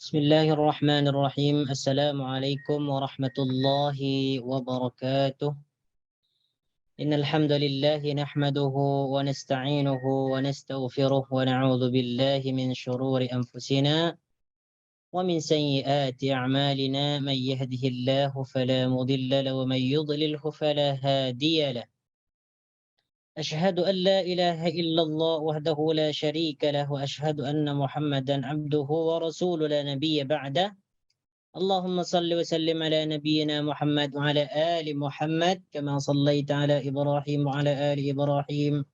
بسم الله الرحمن الرحيم. السلام عليكم ورحمة الله وبركاته. إن الحمد لله نحمده ونستعينه ونستغفره ونعوذ بالله من شرور أنفسنا ومن سيئات أعمالنا. من يهده الله فلا مضل له ومن يضلله فلا هادي له. أشهد أن لا إله إلا الله وحده لا شريك له وأشهد أن محمدا عبده ورسوله لا نبي بعده. اللهم صل وسلم على نبينا محمد وعلى آل محمد كما صليت على إبراهيم وعلى آل إبراهيم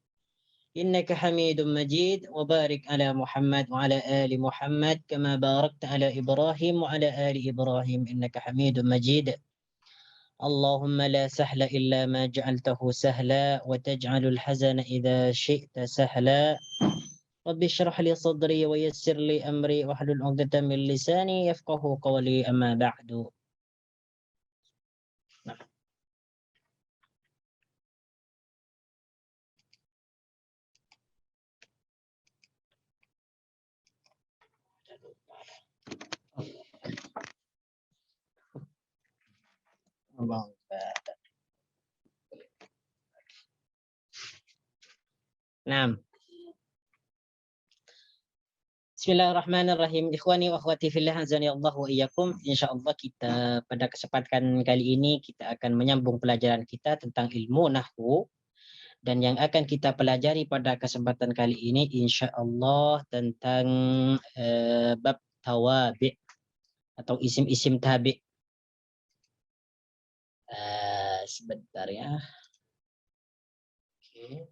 إنك حميد مجيد، وبارك على محمد وعلى آل محمد كما باركت على إبراهيم وعلى آل إبراهيم إنك حميد مجيد. اللهم لا سهل إلا ما جعلته سهلا وتجعل الحزن إذا شئت سهلا. رب اشرح لي صدري ويسر لي أمري واحلل عقدة من لساني يفقه قولي. أما بعد. Allah. Nah, Bismillahirrahmanirrahim. Ikhwani wa akhwati fillah, azani Allah wa iyyakum. Insyaallah kita pada kesempatan kali ini kita akan menyambung pelajaran kita tentang ilmu nahwu, dan yang akan kita pelajari pada kesempatan kali ini insyaallah tentang bab tawabi atau isim-isim tabi. Sebentar ya. Oke.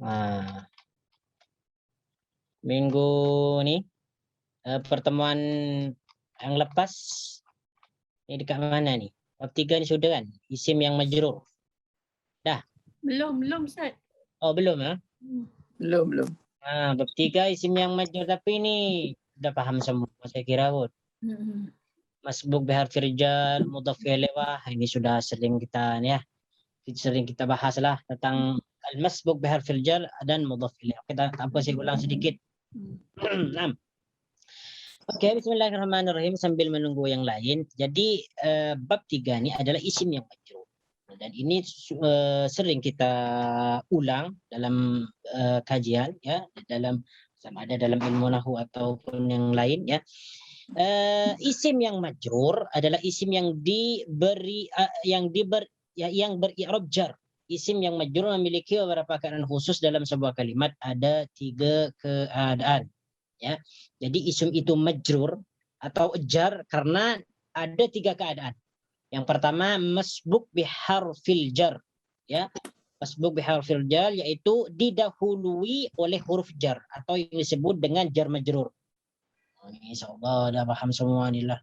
Nah, minggu ini pertemuan yang lepas ini dekat mana nih? Bab 3 ini sudah kan? Isim yang majrur. Dah? Belum Ustaz. Oh, belum ya? Belum. Bab 3 isim yang majrur, tapi ini udah paham semua saya kira, Bud. Masbuk biharfi rijal, mudhaf ilaih, ini sudah sering kita bahas lah tentang al-masbuk biharfi rijal dan mudhaf ilaih. Kita tanpa saya ulang sedikit. Oke, bismillahirrahmanirrahim sambil menunggu yang lain. Jadi bab 3 ini adalah isim yang majrur. Dan ini sering kita ulang dalam kajian ya, sama ada dalam ilmu nahwu ataupun yang lain ya. Isim yang majrur adalah isim yang yang beri'rab jar. Isim yang majrur memiliki beberapa keadaan khusus dalam sebuah kalimat. Ada 3 keadaan ya. Jadi isim itu majrur atau jar karena ada 3 keadaan. Yang pertama masbuk biharfil jar ya. Masbuk biharfil jar yaitu didahului oleh huruf jar atau yang disebut dengan jar majrur. Ini insyaallah dah paham semua ni lah.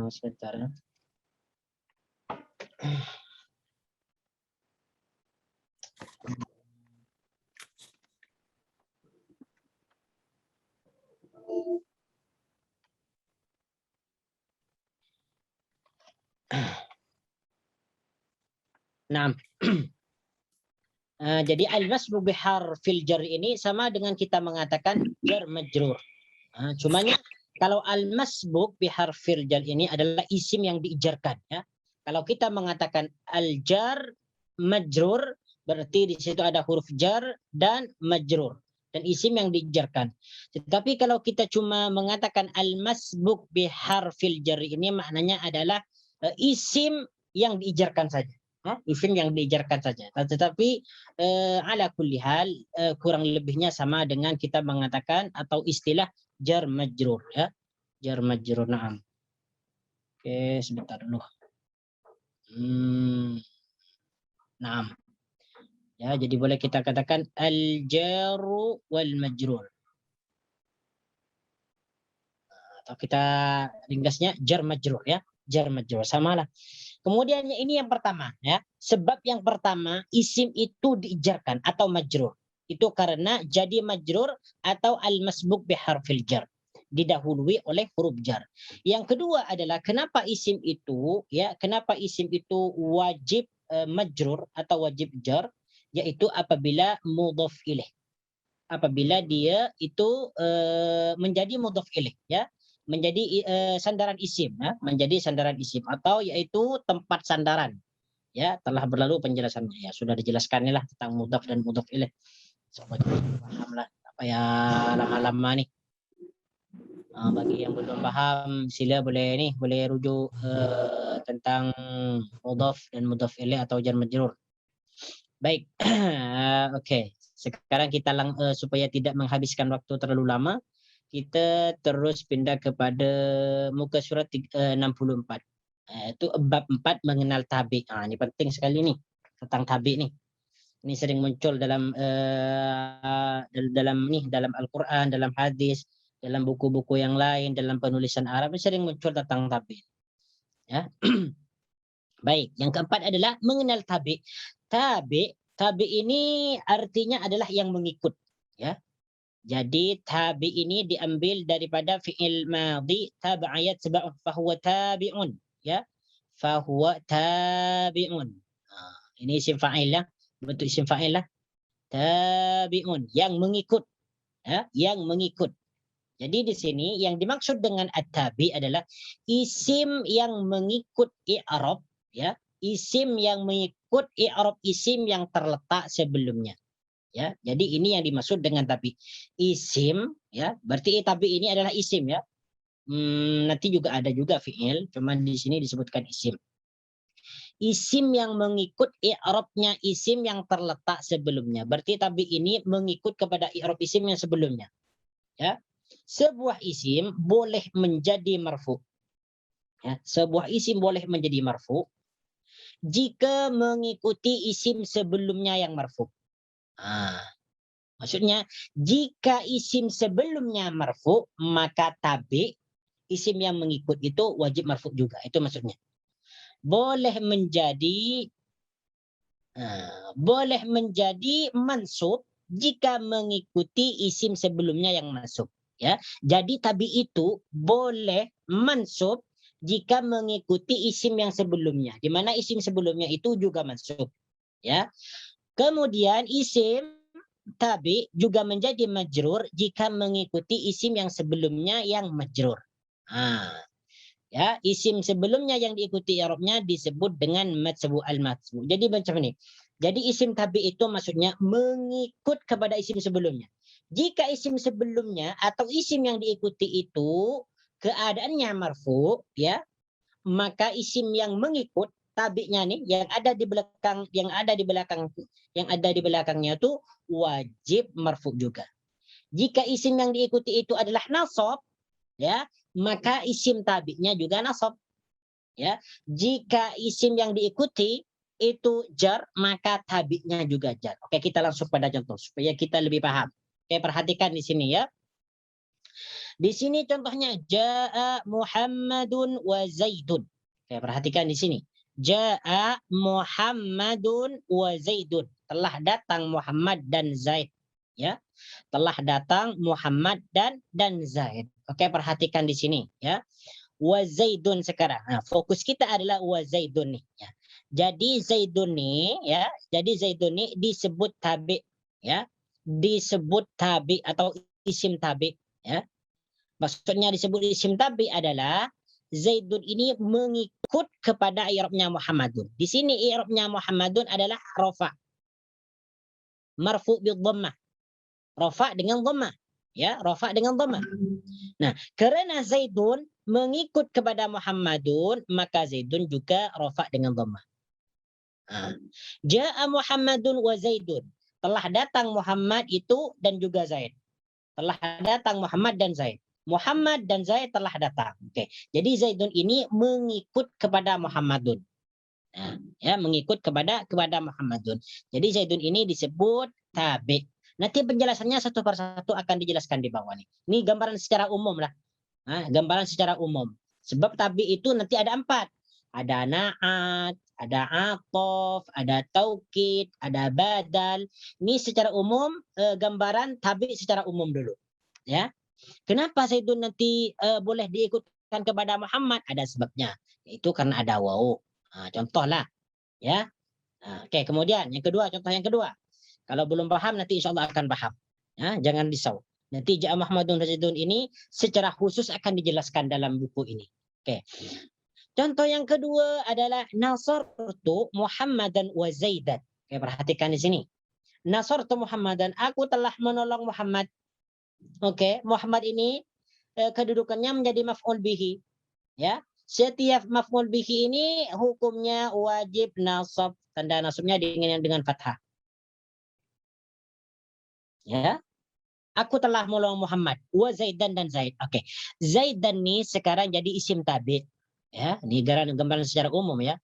Sebentar ya. Nah, jadi al-masbuk biharfil jar ini sama dengan kita mengatakan jar majrur. Cumanya kalau al-masbuk biharfil jar ini adalah isim yang diijarkan ya. Kalau kita mengatakan al-jar majrur berarti di situ ada huruf jar dan majrur dan isim yang diijarkan. Tetapi kalau kita cuma mengatakan al-masbuk biharfil jar ini maknanya adalah isim yang diijarkan saja. Isim yang diijarkan saja. Tetapi ala kulli hal kurang lebihnya sama dengan kita mengatakan atau istilah jar majrur ya. Jar majrur. Naam. Oke, sebentar dulu. Naam. Ya, jadi boleh kita katakan al-jaru wal majrur. Atau kita ringkasnya jar majrur ya. Jar majrur samalah. Kemudian ini yang pertama ya. Sebab yang pertama isim itu diijarkan atau majrur. Itu karena jadi majrur atau al-masbuk biharfil jar. didahului oleh huruf jar. Yang kedua adalah kenapa isim itu wajib majrur atau wajib jar, yaitu apabila mudhaf ilaih. Apabila dia itu menjadi mudhaf ilaih, ya, menjadi sandaran isim, ya, menjadi sandaran isim atau yaitu tempat sandaran. Ya, telah berlalu penjelasannya, ya, sudah dijelaskan lah tentang mudhaf dan mudhaf ilaih. Sobat paham lah apa ya lama-lama nih. Bagi yang belum paham sila boleh rujuk tentang mudhaf dan mudhaf ilaih atau jar majrur. Baik. Oke. Sekarang kita supaya tidak menghabiskan waktu terlalu lama, kita terus pindah kepada muka surat 64. Itu bab 4 mengenal tabi'. Ini penting sekali nih tentang tabi' nih. Ini sering muncul dalam dalam Al-Qur'an, dalam hadis, dalam buku-buku yang lain, dalam penulisan Arab sering muncul tentang tabi'. Ya. Baik, yang keempat adalah mengenal tabi'. Tabi' ini artinya adalah yang mengikut, ya. Jadi tabi' ini diambil daripada fi'il madhi taba'a yatba'u fahuwa tabi'un, ya. Fahuwa tabi'un. Ini isim fa'il lah, bentuk isim fa'il lah. Tabi'un, yang mengikut, ya, yang mengikut. Jadi di sini yang dimaksud dengan at-tabi adalah isim yang mengikut i'rab, ya. Isim yang mengikut i'rab isim yang terletak sebelumnya, ya. Jadi ini yang dimaksud dengan tabi. Isim, ya, berarti tabi ini adalah isim, ya. Nanti juga ada juga fi'il, cuman di sini disebutkan isim. Isim yang mengikut i'rabnya isim yang terletak sebelumnya. Berarti tabi ini mengikut kepada i'rab isim yang sebelumnya, ya. Sebuah isim boleh menjadi marfu, ya. Sebuah isim boleh menjadi marfu jika mengikuti isim sebelumnya yang marfu. Maksudnya jika isim sebelumnya marfu, maka tabi isim yang mengikut itu wajib marfu juga. Itu maksudnya. Boleh menjadi mansub jika mengikuti isim sebelumnya yang mansub, ya. Jadi tabi itu boleh mansub jika mengikuti isim yang sebelumnya, di mana isim sebelumnya itu juga mansub, ya. Kemudian isim tabi juga menjadi majrur jika mengikuti isim yang sebelumnya yang majrur. Ya, isim sebelumnya yang diikuti i'rabnya disebut dengan matsbu al-matsbu. Jadi macam ini. Jadi isim tabi itu maksudnya mengikut kepada isim sebelumnya. Jika isim sebelumnya atau isim yang diikuti itu keadaannya marfu, ya, maka isim yang mengikut tabi'nya nih yang ada di belakangnya itu wajib marfu juga. Jika isim yang diikuti itu adalah nasab, ya, maka isim tabi'nya juga nasab, ya. Jika isim yang diikuti itu jar, maka tabi'nya juga jar. Oke, kita langsung pada contoh supaya kita lebih paham. Oke, perhatikan di sini, ya. Di sini contohnya jaa Muhammadun wa Zaidun. Oke, perhatikan di sini. Jaa Muhammadun wa Zaidun. Telah datang Muhammad dan Zaid, ya. Telah datang Muhammad dan Zaid. Oke, perhatikan di sini, ya. Wa Zaidun sekarang. Nah, fokus kita adalah wa Zaidun nih, ya. Jadi Zaidun nih, ya. Jadi Zaidun nih disebut tabi, ya. Disebut tabi atau isim tabi, ya. Maksudnya disebut isim tabi adalah Zaidun ini mengikut kepada i'rabnya Muhammadun. Di sini i'rabnya Muhammadun adalah rafa. Marfu bil dhammah. Rafa dengan dhammah, ya, rafa dengan dhammah. Nah, karena Zaidun mengikut kepada Muhammadun, maka Zaidun juga rafa dengan dhammah. Jaa Muhammadun wa Zaidun. Telah datang Muhammad itu dan juga Zaid. Telah datang Muhammad dan Zaid. Muhammad dan Zaid telah datang. Oke. Jadi Zaidun ini mengikut kepada Muhammadun. Nah, ya, mengikut kepada Muhammadun. Jadi Zaidun ini disebut tabi. Nanti penjelasannya satu persatu akan dijelaskan di bawah nih. Ini gambaran secara umum lah. Gambaran secara umum. Sebab tabi itu nanti ada 4. Ada na'at, ada atof, ada taukid, ada badal. Ini secara umum gambaran tabi secara umum dulu, ya. Kenapa Zaidun nanti boleh diikutkan kepada Muhammad? Ada sebabnya. Itu karena ada waw. Contohlah, ya. Oke, kemudian yang kedua, contoh yang kedua. Kalau belum paham nanti insya Allah akan paham. Ya, jangan risau. Nanti Ja'a Muhammadun Zaidun ini secara khusus akan dijelaskan dalam buku ini. Oke. Contoh yang kedua adalah Nasartu Muhammadan wa Zaidan. Oke, perhatikan di sini. Nasartu Muhammadan, aku telah menolong Muhammad. Oke, Muhammad ini kedudukannya menjadi maf'ul bihi, ya. Setiap maf'ul bihi ini hukumnya wajib nasab, tanda nasabnya dengan fathah. Ya. Aku telah menolong Muhammad wa Zaidan dan Zaid. Oke. Zaidan nih sekarang jadi isim tabi. Ya, ini gambaran secara umum ya.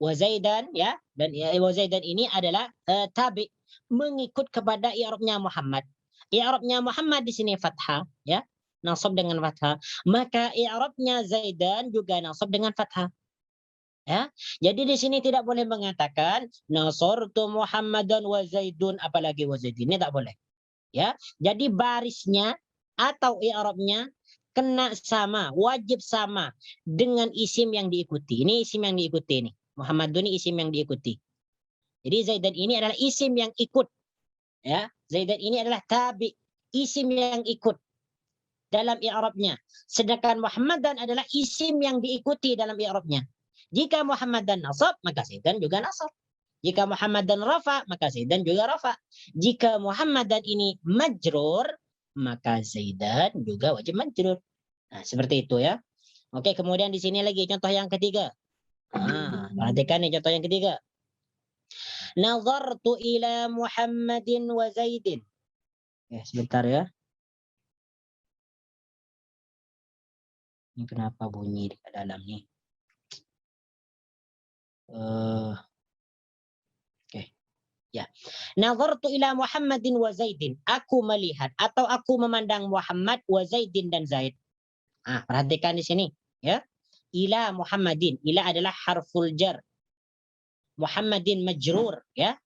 Wa Zaidan ya, dan wa Zaidan ini adalah tabi mengikut kepada i'rabnya Muhammad. I'rabnya Muhammad di sini fathah ya, nasab dengan fathah. Maka i'rabnya Zaidan juga nasab dengan fathah. Ya. Jadi di sini tidak boleh mengatakan nasartu Muhammadan wa Zaidun apalagi wa Zaidin. Ini tak boleh. Ya, jadi barisnya atau i'rabnya kena sama, wajib sama dengan isim yang diikuti. Ini isim yang diikuti nih. Muhammadun ini isim yang diikuti. Jadi Zaidan ini adalah isim yang ikut. Ya, Zaidan ini adalah tabi, isim yang ikut dalam i'rabnya. Sedangkan Muhammadan adalah isim yang diikuti dalam i'rabnya. Jika Muhammadan nasab, maka Zaidan juga nasab. Jika Muhammadan rafa, maka Zaidan juga rafa. Jika Muhammadan ini majrur, maka Zaidan juga wajib majrur. Nah, seperti itu ya. Oke, kemudian di sini lagi contoh yang ketiga. Perhatikan nih contoh yang ketiga. Nazartu ila Muhammadin wa Zaidin. Sebentar ya. Ini kenapa bunyi di dalam nih? Ya. Nazartu ila Muhammadin wa Zaidin. Aku melihat atau aku memandang Muhammad wa Zaidin dan Zaid. Perhatikan di sini, ya. Ila Muhammadin. Ila adalah harful jar. Muhammadin majrur, ya.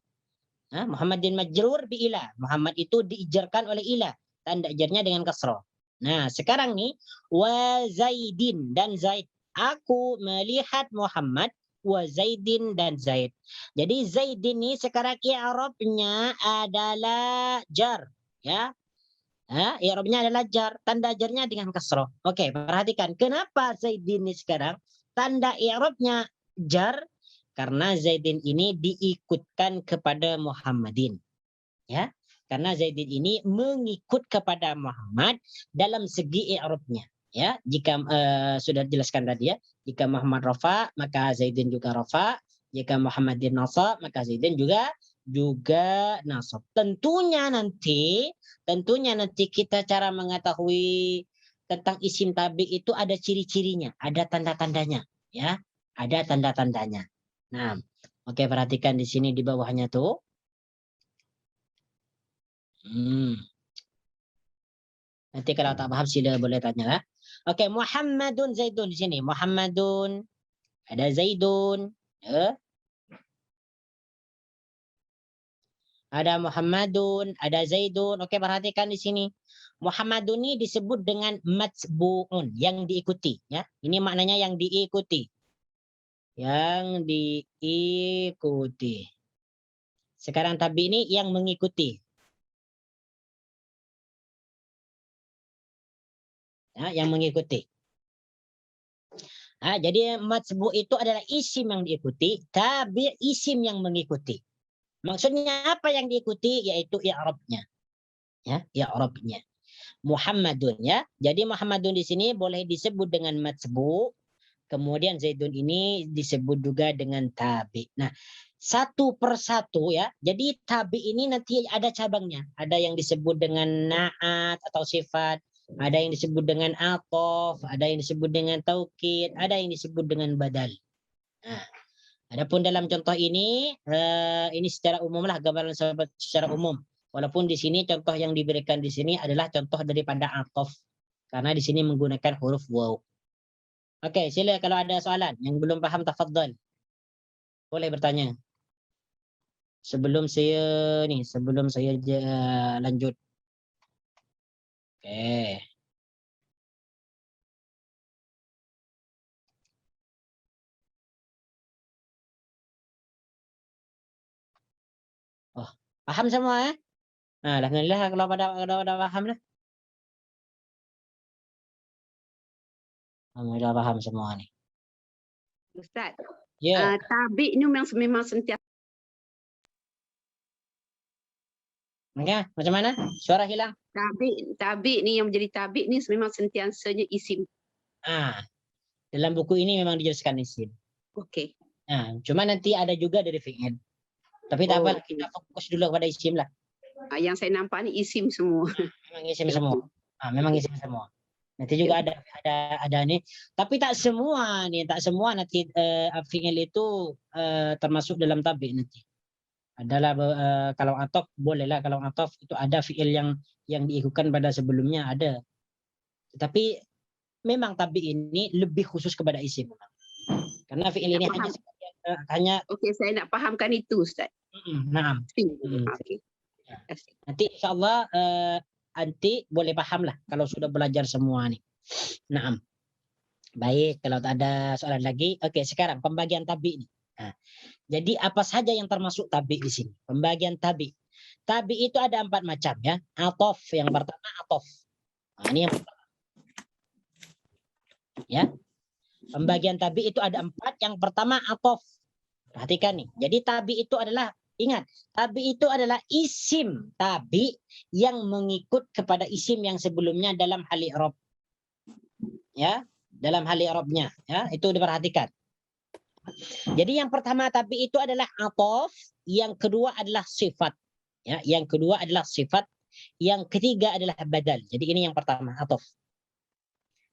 Muhammadin majrur bi ila. Muhammad itu diijarkan oleh ila. Tanda jarnya dengan kasrah. Nah, sekarang nih wa Zaidin dan Zaid. Aku melihat Muhammad wa Zaidin dan Zaid. Jadi Zaidin ini sekarang i'rabnya adalah jar, ya. I'rabnya adalah jar, tanda jarnya dengan kasrah. Oke, perhatikan kenapa Zaidin ini sekarang tanda i'rabnya jar karena Zaidin ini diikutkan kepada Muhammadin. Ya. Karena Zaidin ini mengikut kepada Muhammad dalam segi i'rabnya. Ya, jika sudah dijelaskan tadi ya, jika Muhammad rafa maka Zaidin juga rafa, jika Muhammadin nasab maka Zaidin juga nasab. Tentunya nanti kita cara mengetahui tentang isim tabi itu ada ciri-cirinya, ada tanda-tandanya, ya, ada tanda-tandanya. Nah, oke, perhatikan di sini di bawahnya tuh. Nanti kalau tak paham sila boleh tanya lah. Oke, Muhammadun Zaidun di sini. Muhammadun, ada Zaidun, ya. Ada Muhammadun, ada Zaidun. Oke, perhatikan di sini. Muhammadun ini disebut dengan matsbu'un, yang diikuti, ya. Ini maknanya yang diikuti. Yang diikuti. Sekarang tabi ini yang mengikuti. Ya, yang mengikuti. Jadi matsbu itu adalah isim yang diikuti, tabi isim yang mengikuti. Maksudnya apa yang diikuti? Yaitu i'rabnya. Ya, i'rabnya. Muhammadun ya. Jadi Muhammadun di sini boleh disebut dengan matsbu, kemudian Zaidun ini disebut juga dengan tabi. Nah, satu persatu ya. Jadi tabi ini nanti ada cabangnya. Ada yang disebut dengan na'at atau sifat, ada yang disebut dengan atof, ada yang disebut dengan taukid, ada yang disebut dengan badal. Nah, adapun dalam contoh ini secara umum lah, gambaran secara umum. Walaupun di sini contoh yang diberikan di sini adalah contoh daripada atof, karena di sini menggunakan huruf waw. Oke, sila kalau ada soalan yang belum paham tafadhal. Boleh bertanya. Sebelum saya lanjut. Oke. Oh, paham semua ya? Nah, alhamdulillah kalau pada paham lah. Alhamdulillah paham semua nih. Ustaz, Ya, tabik ni memang sentiasa. ya, macam mana? Suara hilang. Tabik ni yang menjadi tabik ni memang sentiasanya isim. Dalam buku ini memang dijelaskan isim. Okey. Cuma nanti ada juga dari fi'il. Tapi tak apalah, Okey. kita fokus dulu kepada isim lah. Yang saya nampak ni isim semua. Memang isim semua. Memang isim semua. Nanti juga ada nih. Tapi tak semua nanti fi'il itu termasuk dalam tabik nanti. Adalah kalau atof bolehlah, kalau atof itu ada fi'il yang diikutkan pada sebelumnya ada. Tetapi memang tabik ini lebih khusus kepada isim. Karena fi'il ini hanya Okey, saya nak fahamkan itu Ustaz. Naam. Okey. Nanti insyaallah nanti boleh paham lah kalau sudah belajar semua nih. Naam. Baik, kalau tak ada soalan lagi. Oke, sekarang pembagian tabi nih. Jadi apa saja yang termasuk tabi di sini? Pembagian tabi. Tabi itu ada 4 macam ya. Atof, yang pertama atof. Ini yang pertama. Ya. Pembagian tabi itu ada 4. Yang pertama atof. Perhatikan nih. Jadi tabi itu adalah, ingat, tabi itu adalah isim tabi yang mengikut kepada isim yang sebelumnya dalam hal i'rab. Ya, dalam hal i'rabnya, ya, itu diperhatikan. Jadi yang pertama tabi itu adalah atof, yang kedua adalah sifat. Ya, yang kedua adalah sifat, yang ketiga adalah badal. Jadi ini yang pertama atof.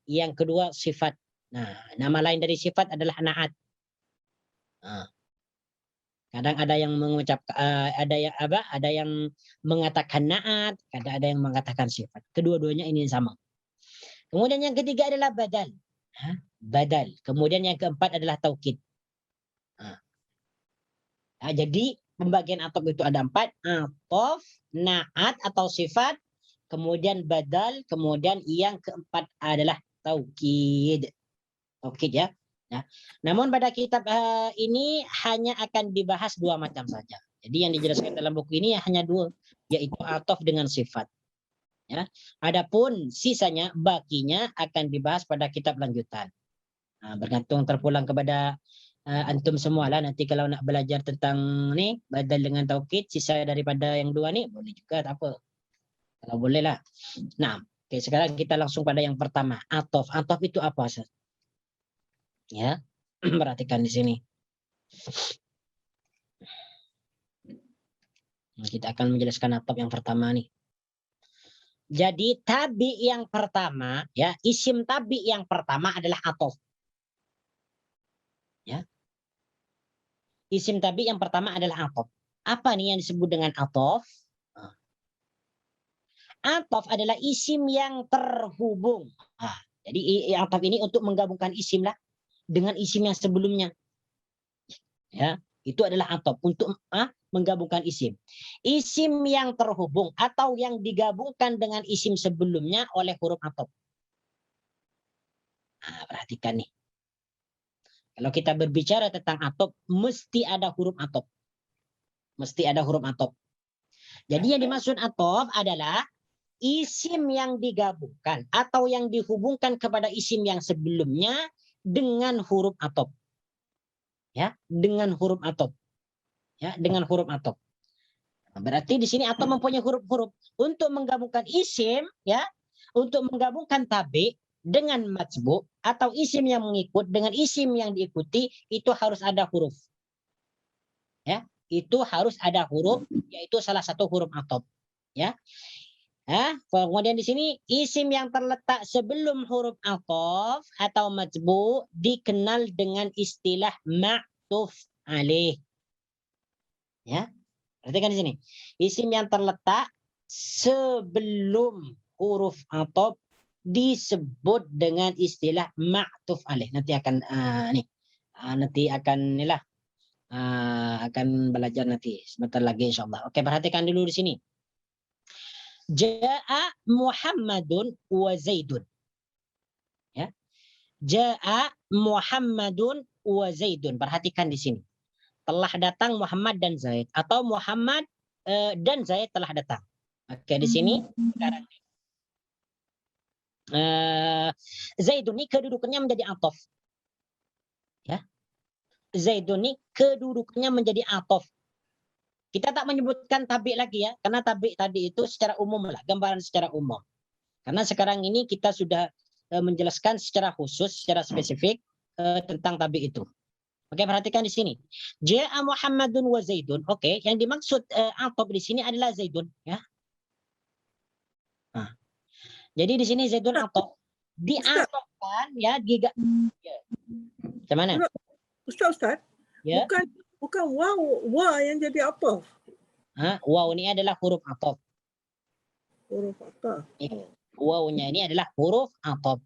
Yang kedua sifat. Nah, nama lain dari sifat adalah na'at. Kadang ada yang mengucap ada yang mengatakan na'at, kadang ada yang mengatakan sifat. Kedua-duanya ini sama. Kemudian yang ketiga adalah badal. Badal. Kemudian yang keempat adalah taukid. Jadi pembagian atof itu ada 4. Atof, na'at atau sifat, kemudian badal, kemudian yang keempat adalah taukid. Taukid ya. Nah, namun pada kitab ini hanya akan dibahas 2 macam saja. Jadi yang dijelaskan dalam buku ini hanya 2, yaitu atof dengan sifat. Ya. Adapun sisanya, bakinya akan dibahas pada kitab lanjutan. Bergantung terpulang kepada antum semua lah. Nanti kalau nak belajar tentang ni badal dengan taukid, sisa daripada yang 2 ni boleh juga, tak apa. Kalau boleh lah. Nah, oke, sekarang kita langsung pada yang pertama, atof. Atof itu apa, Ustaz? Ya, perhatikan di sini. Kita akan menjelaskan atof yang pertama nih. Jadi tabi yang pertama, ya, isim tabi yang pertama adalah atof. Ya. Isim tabi yang pertama adalah atof. Apa nih yang disebut dengan atof? Atof adalah isim yang terhubung. Jadi atof ini untuk menggabungkan isim lah dengan isim yang sebelumnya. Ya, itu adalah atof untuk menggabungkan isim. Isim yang terhubung atau yang digabungkan dengan isim sebelumnya oleh huruf atof. Perhatikan nih. Kalau kita berbicara tentang atof, mesti ada huruf atof. Mesti ada huruf atof. Jadi yang dimaksud atof adalah isim yang digabungkan atau yang dihubungkan kepada isim yang sebelumnya dengan huruf atof. Ya, dengan huruf atof. Ya, dengan huruf atof. Berarti di sini atof mempunyai huruf-huruf untuk menggabungkan isim, ya, untuk menggabungkan tabi dengan majbu atau isim yang mengikut dengan isim yang diikuti, itu harus ada huruf. Ya, itu harus ada huruf, yaitu salah satu huruf atof. Ya. Kemudian di sini isim yang terletak sebelum huruf atof atau majbu dikenal dengan istilah ma'tuf alaih. Ya, perhatikan di sini. Isim yang terletak sebelum huruf atof disebut dengan istilah ma'tuf alaih. Nanti akan akan belajar nanti sebentar lagi insyaallah. Oke, perhatikan dulu di sini. Ja'a Muhammadun wa Zaidun. Ya. Ja'a Muhammadun wa Zaidun. Perhatikan di sini. Telah datang Muhammad dan Zaid, atau Muhammad dan Zaid telah datang. Oke, di sini sekarang Zaidun ini kedudukannya menjadi atof. Ya. Zaidun ini kedudukannya menjadi atof. Kita tak menyebutkan tabi lagi ya, karena tabi tadi itu secara umum lah, gambaran secara umum. Karena sekarang ini kita sudah menjelaskan secara khusus, secara spesifik tentang tabi itu. Oke, perhatikan di sini. Ja'a Muhammadun wa Zaidun. Oke, yang dimaksud atof di sini adalah Zaidun, ya. Nah, jadi di sini Zaidun atof. Diatofkan ya, ya. Gimana? Ustaz, Ya. bukan wa yang jadi apa? Waw ini adalah huruf atof. Huruf apa? Wawnya ini adalah huruf atof.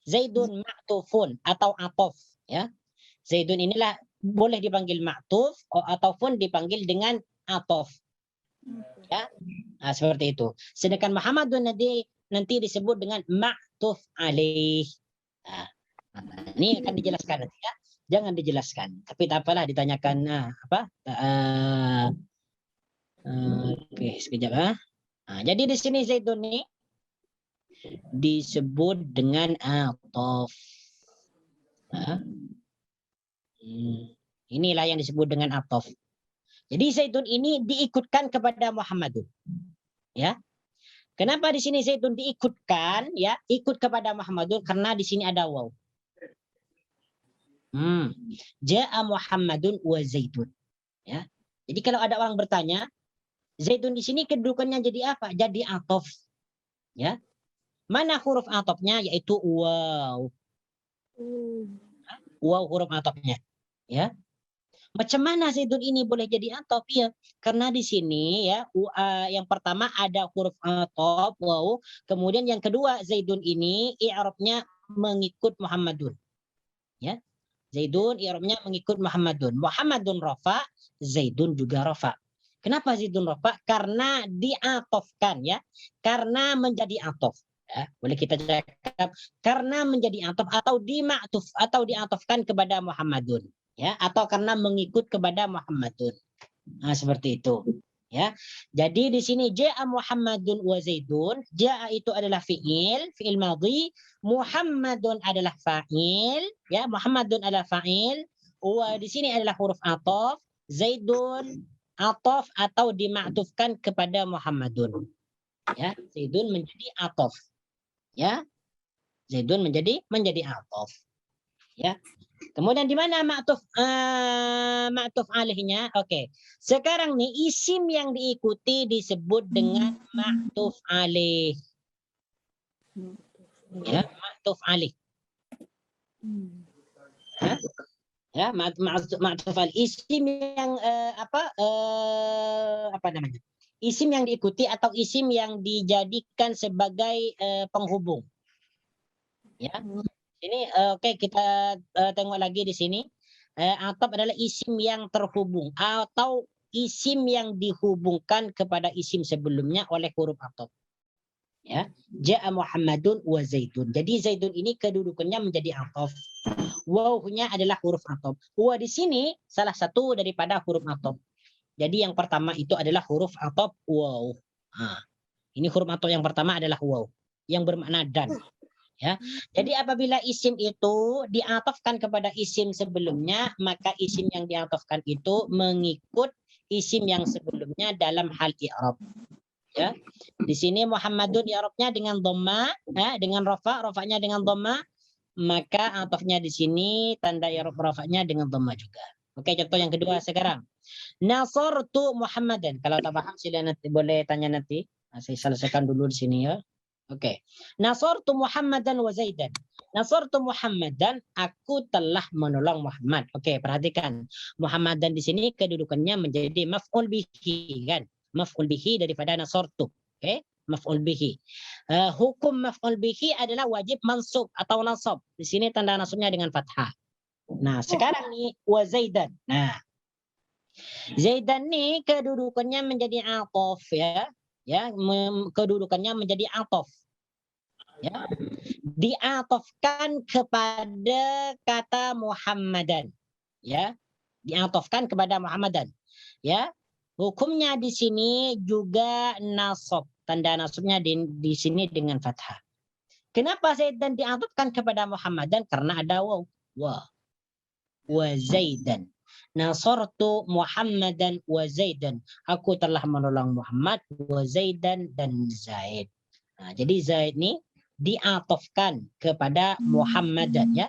Zaidun ma'tufun atau atof, ya. Zaidun inilah boleh dipanggil ma'tuf ataupun dipanggil dengan atof. Ya. Nah, seperti itu. Sedangkan Muhammadun nanti disebut dengan ma'tuf alaih. Nah, ini akan dijelaskan nanti ya. Jangan dijelaskan. Tapi tak apalah ditanyakan apa? Oke, sekejap ya. Nah, jadi di sini Zaidun ini disebut dengan atof. Inilah yang disebut dengan atof. Jadi Zaidun ini diikutkan kepada Muhammadun. Ya. Kenapa di sini Zaidun diikutkan? Ya, ikut kepada Muhammadun karena di sini ada waw. Ja'a Muhammadun wa Zaidun. Ya. Jadi kalau ada orang bertanya, Zaidun di sini kedudukannya jadi apa? Jadi atof. Ya. Mana huruf atofnya? Yaitu waw. Waw huruf atofnya. Ya. Macam mana Zaidun ini boleh jadi atof? Ya, karena di sini ya yang pertama ada huruf atof waw, kemudian yang kedua Zaidun ini i'rabnya mengikut Muhammadun. Ya. Zaidun i'rabnya mengikut Muhammadun. Muhammadun rafa, Zaidun juga rafa. Kenapa Zaidun rafa? Karena diatofkan ya. Karena menjadi atof. Ya, boleh kita cakap karena menjadi atof atau dima'tuf atau diatofkan kepada Muhammadun. Ya, atau karena mengikut kepada Muhammadun. Nah, seperti itu. Ya. Jadi di sini ja'a Muhammadun wa Zaidun, ja'a itu adalah fiil madhi, Muhammadun adalah fa'il, ya, Muhammadun adalah fa'il, wa di sini adalah huruf ataf, Zaidun ataf atau dima'tufkan kepada Muhammadun. Ya, Zaidun menjadi ataf. Ya. Zaidun menjadi ataf. Ya. Kemudian di mana ma'tuf alihnya? Oke. Sekarang nih isim yang diikuti disebut dengan ma'tuf alih. Ya, ma'tuf alih. Ya, ma'tuf alih. Isim yang apa namanya? Isim yang diikuti atau isim yang dijadikan sebagai penghubung. Ya. Ini oke, kita tengok lagi di sini. Ataf adalah isim yang terhubung atau isim yang dihubungkan kepada isim sebelumnya oleh huruf ataf. Ya, ja'a Muhammadun wa Zaidun. Jadi Zaidun ini kedudukannya menjadi ataf. Wawnya adalah huruf ataf. Wa di sini salah satu daripada huruf ataf. Jadi yang pertama itu adalah huruf ataf waw. Ini huruf ataf yang pertama adalah waw yang bermakna dan. Ya. Jadi apabila isim itu diatofkan kepada isim sebelumnya, maka isim yang diatofkan itu mengikut isim yang sebelumnya dalam hal i'rab. Ya. Di sini Muhammadun i'rabnya dengan dhamma, ya, dengan rafa, rafanya dengan dhamma, maka atofnya di sini tanda i'rab rafanya dengan dhamma juga. Oke, contoh yang kedua sekarang. Nasartu Muhammadan. Kalau tak paham silakan nanti boleh tanya nanti. Saya selesaikan dulu di sini ya. Oke. Nasartu Muhammadan wa Zaidan. Nasartu Muhammadan, aku telah menolong Muhammad. Oke, perhatikan. Muhammadan di sini kedudukannya menjadi maf'ul bihi kan? Maf'ul bihi daripada nasartu. Oke, maf'ul bihi. Hukum maf'ul bihi adalah wajib mansub atau nasab. Di sini tanda nasabnya dengan fathah. Nah, sekarang nih wa Zaidan. Nah, Zaidan nih kedudukannya menjadi atof ya. ya, kedudukannya menjadi atof. Ya, diatofkan kepada kata Muhammadan. Ya, diatofkan kepada Muhammadan. Ya, hukumnya di sini juga nasab. Tanda nasabnya di sini dengan fathah. Kenapa Zaidan diatofkan kepada Muhammadan? Karena ada waw. Wa Zaidan. Nasartu Muhammadan wa Zaidan. Aku telah menolong Muhammad wa Zaidan dan Zaid. Nah, jadi Zaid ini diatofkan kepada Muhammadan, ya.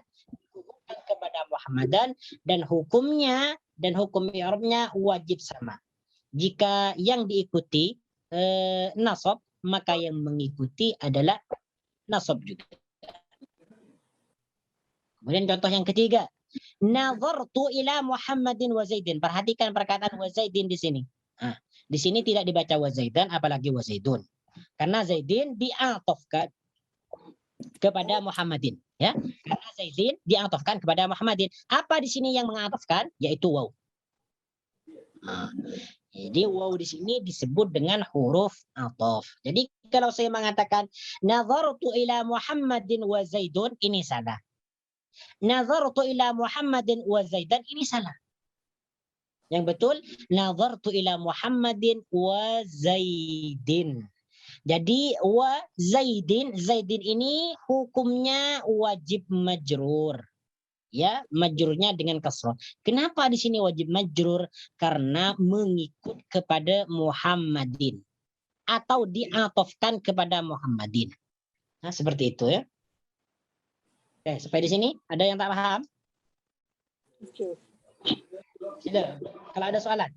Dihubungkan kepada Muhammadan dan hukumnya dan hukum i'rabnya wajib sama. Jika yang diikuti nasab, maka yang mengikuti adalah nasab juga. Kemudian contoh yang ketiga, nazartu ila Muhammadin wa Zaidin. Perhatikan perkataan wa Zaidin di sini. Nah, di sini tidak dibaca wa Zaidan apalagi wa Zaidun. Karena Zaidin diatofkan kepada Muhammadin, ya. Karena Zaidin diatofkan kepada Muhammadin. Apa di sini yang mengatofkan? Yaitu waw. Nah, jadi waw di sini disebut dengan huruf atof. Jadi kalau saya mengatakan nazartu ila Muhammadin wa Zaidun, ini salah. Nazartu ila Muhammadin wa Zaidan, ini salah. Yang betul nazartu ila Muhammadin wa Zaidin. Jadi wa Zaidin, Zaidin ini hukumnya wajib majrur. Ya, majrurnya dengan kasrah. Kenapa di sini wajib majrur? Karena mengikut kepada Muhammadin atau diatofkan kepada Muhammadin. Nah, seperti itu, ya. Oke, sampai di sini ada yang tak paham? Okey. Sila. Kalau ada soalan.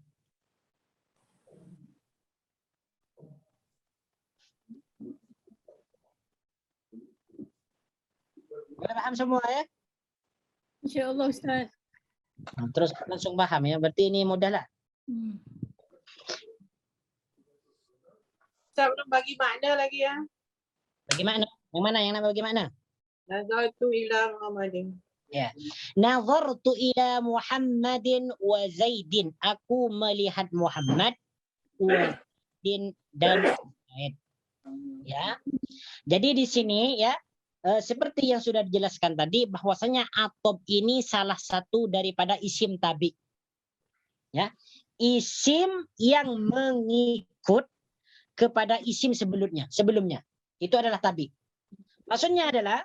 Sudah paham semua, ya? InsyaAllah Ustaz. Nah, terus langsung paham, ya. Berarti ini mudah lah. Ustaz belum bagi makna lagi ya. Bagaimana? Yang mana yang nak bagi makna? Nazartu ila Muhammadin. Ya. Nazartu ila Muhammadin wa Zaidin. Aku melihat Muhammad wa Zaidin dan Zaid. Ya. Jadi di sini, ya, seperti yang sudah dijelaskan tadi, bahwasanya atob ini salah satu daripada isim tabi. Ya. Isim yang mengikut kepada isim sebelumnya. Itu adalah tabi. Maksudnya adalah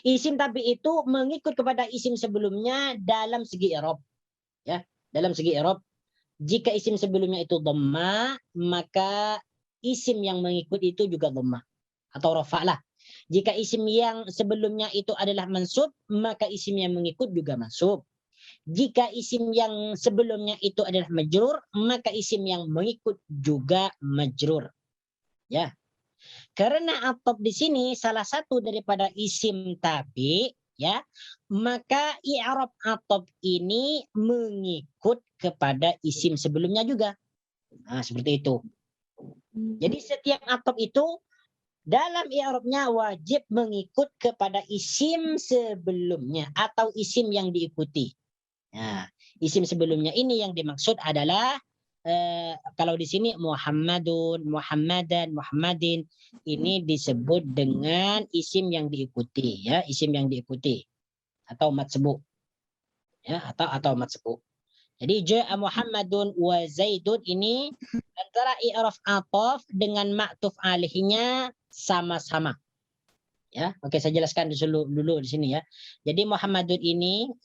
isim tabi itu mengikut kepada isim sebelumnya dalam segi i'rab. Ya, dalam segi i'rab. Jika isim sebelumnya itu dhamma, maka isim yang mengikut itu juga dhamma atau rafa' lah. Jika isim yang sebelumnya itu adalah mansub, maka isim yang mengikut juga mansub. Jika isim yang sebelumnya itu adalah majrur, maka isim yang mengikut juga majrur. Ya. Karena atob di sini salah satu daripada isim tabi, ya, maka i'rab atob ini mengikut kepada isim sebelumnya juga. Nah, seperti itu. Jadi setiap atob itu dalam i'rabnya wajib mengikut kepada isim sebelumnya atau isim yang diikuti. Nah, isim sebelumnya ini yang dimaksud adalah kalau di sini Muhammadun, Muhammadan, Muhammadin, ini disebut dengan isim yang diikuti, ya, isim yang diikuti atau matsbu, ya, atau matsbu. Jadi ja'a Muhammadun wa Zaidun ini antara i'rab atof dengan ma'tuf alihnya sama-sama. Ya, oke, saya jelaskan dulu di sini, ya. Jadi Muhammadun ini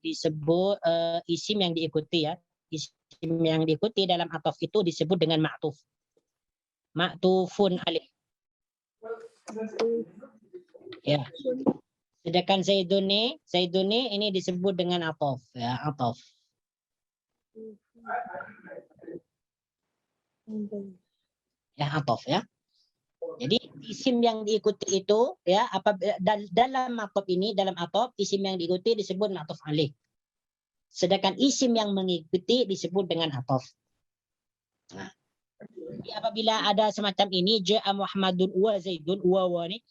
disebut isim yang diikuti, ya. Isim yang diikuti dalam atof itu disebut dengan ma'tuf. Ma'tufun alih. Ya. Sedangkan Zaiduni ini disebut dengan atof, ya, atof. Ya, atof, ya. Jadi isim yang diikuti itu, ya, dalam atof ini, dalam atof isim yang diikuti disebut ma'tuf alih. Sedangkan isim yang mengikuti disebut dengan atof. Nah, jadi apabila ada semacam ini, ja'a Muhammadun wa Zaidun, wa ini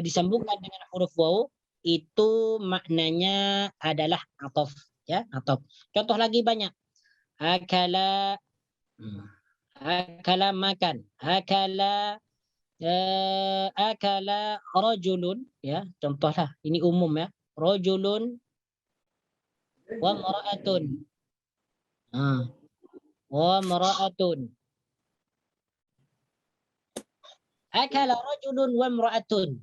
disambungkan dengan huruf waw, itu maknanya adalah atof, ya, atof. Contoh lagi banyak. Akala Akala makan. Akala rajulun, ya, contohlah ini umum ya. Rajulun wa mar'atun. Wa mar'atun. Akala rajulun wa mar'atun.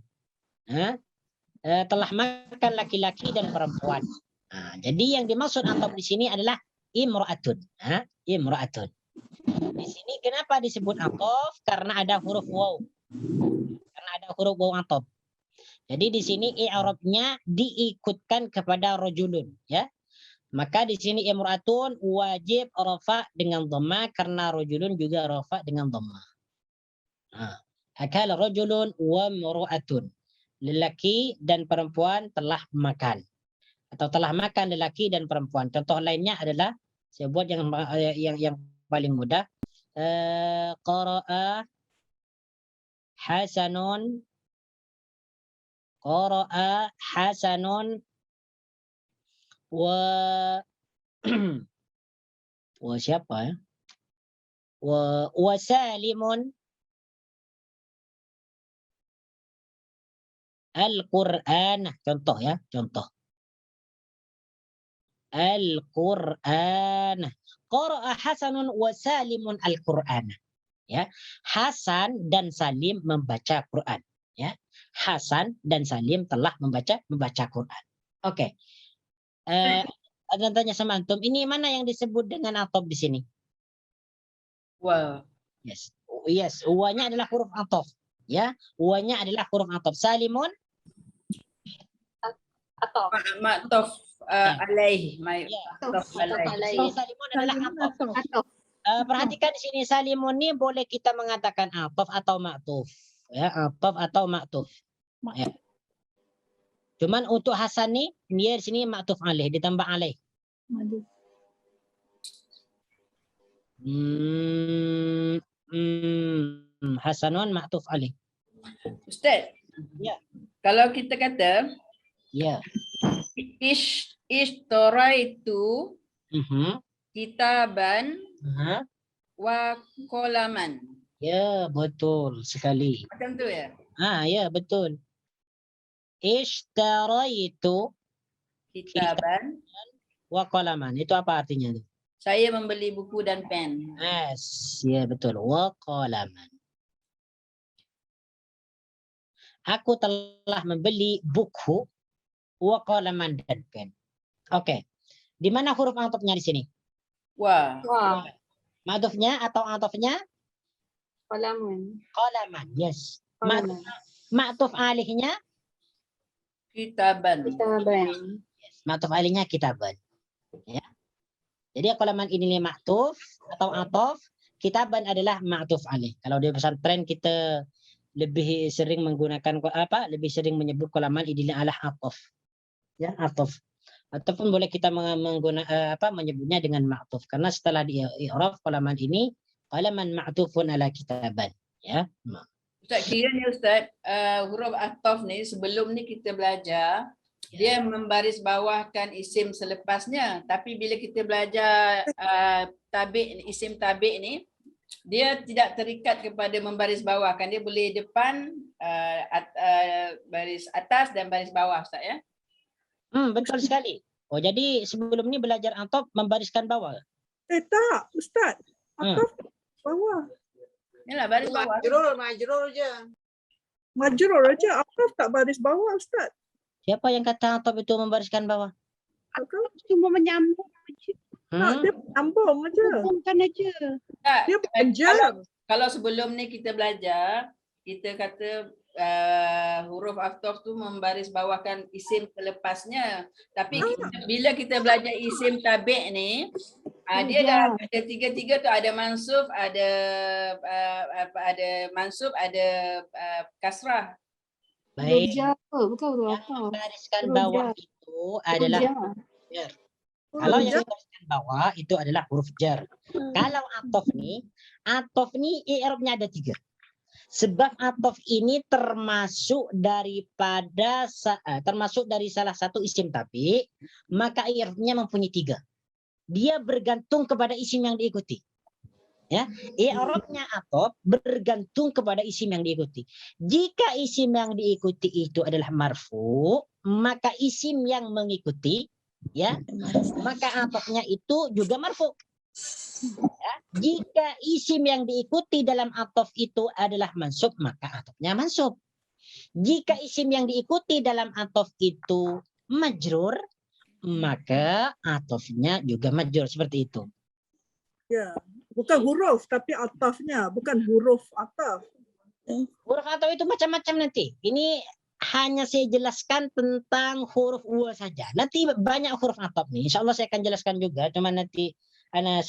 Telah makan laki-laki dan perempuan. Jadi yang dimaksud atop di sini adalah imra'atun. Imra'atun. Di sini kenapa disebut atop? Karena ada huruf waw. Karena ada huruf waw atop. Jadi di sini i'rabnya diikutkan kepada rajulun, ya. Maka di sini imra'atun wajib rafa dengan dhamma karena rajulun juga rafa dengan dhamma. Akala rajulun wa mar'atun. Lelaki dan perempuan telah makan. Atau telah makan lelaki dan perempuan. Contoh lainnya adalah saya buat yang paling mudah. Qara'a Hasanun. Qara'a Hasanun wa siapa ya? Wa Salimun Al-Qur'an. Contoh ya, contoh. Al-Qur'an. Qara'a Hasanun wa Salimun Al-Qur'an. Ya, Hasan dan Salim membaca Quran. Ya, Hasan dan Salim telah membaca Quran. Oke. Ada tanya sama antum, ini mana yang disebut dengan atop di sini? Wow. Yes. Yes, wa-nya adalah huruf atop. Ya, wa-nya adalah huruf atop. Salimun Atau Ma'tuf alaih. Ma'tuf alaih. So, Salimun adalah atop. atau Perhatikan di sini Salimun ini boleh kita mengatakan atop atau ma'tuf. Ya, atop atau ma'tuf. Ya. Cuman untuk Hasan nih, dia di sini ma'tuf alaih, ditambah alaih. Hasanun ma'tuf alaih. Ustaz. Ya. Kalau kita kata Ya. Ishtaraitu kitaban Aha. wa qalaman. Ya, betul sekali. Macam tu ya? Ya, betul. Ishtaraitu Kitaban. wa qalaman. Itu apa artinya? Saya membeli buku dan pen. Yes, ya betul. Wa qalaman. Aku telah membeli buku wa qalaman dan pen. Oke. Di mana huruf atofnya di sini? Wah. Ma'tufnya atau atofnya? Qalamun. Qalaman. Yes. Qalaman. Ma'tuf alihnya? Kitaban. Kitaban. Yes. Ma'tuf alihnya kitaban. Ya. Jadi qalaman ini ma'tuf atau atof, kitaban adalah ma'tuf alih. Kalau di pesantren kita lebih sering menggunakan lebih sering menyebut qalaman ini adalah atof. Ya, atof. Ataupun boleh kita menggunakan menyebutnya dengan ma'tuf karena setelah di i'rab qalaman ini qalaman ma'tufun ala kitaban, ya. Ustaz, kira ni Ustaz, huruf ataf ni sebelum ni kita belajar dia membaris bawahkan isim selepasnya, tapi bila kita belajar isim tabi' ni dia tidak terikat kepada membaris bawahkan, dia boleh depan baris atas dan baris bawah, Ustaz, ya. Betul sekali. Oh, jadi sebelum ni belajar ataf membariskan bawah. Tak, Ustaz. Ataf bawah. Yalah, baris bawah. Majrur je. Majrur aja. Ataf tak baris bawah, Ustaz. Siapa yang kata ataf itu membariskan bawah? Cuma menyambung. Tak, dia sambung aja. Sambungkan aja. Tak, Dia panjang. kalau sebelum ni kita belajar, kita kata huruf ataf tu membaris bawahkan isim selepasnya. Tapi bila kita belajar isim tabi' ni, dia dah ada tiga-tiga tu, ada mansub, ada ada kasrah. Baik. Bukan huruf Yang apa. membariskan Huruf bawah jar. itu adalah jar. Kalau yang membariskan bawah itu adalah huruf jar. Kalau atof ni i'rabnya ada 3. Sebab atof ini termasuk dari salah satu isim tabi, maka i'rabnya mempunyai 3. Dia bergantung kepada isim yang diikuti. Ya, i'rabnya atof bergantung kepada isim yang diikuti. Jika isim yang diikuti itu adalah marfu, maka isim yang mengikuti ya, maka atofnya itu juga marfu. Ya, jika isim yang diikuti dalam atof itu adalah mansub, maka atofnya mansub. Jika isim yang diikuti dalam atof itu majrur, maka atofnya juga majrur, seperti itu. Ya, bukan huruf tapi atafnya, bukan huruf ataf. Huruf ataf itu macam-macam nanti. Ini hanya saya jelaskan tentang huruf wa saja. Nanti banyak huruf ataf nih. Insya Allah saya akan jelaskan juga. Cuma nanti ana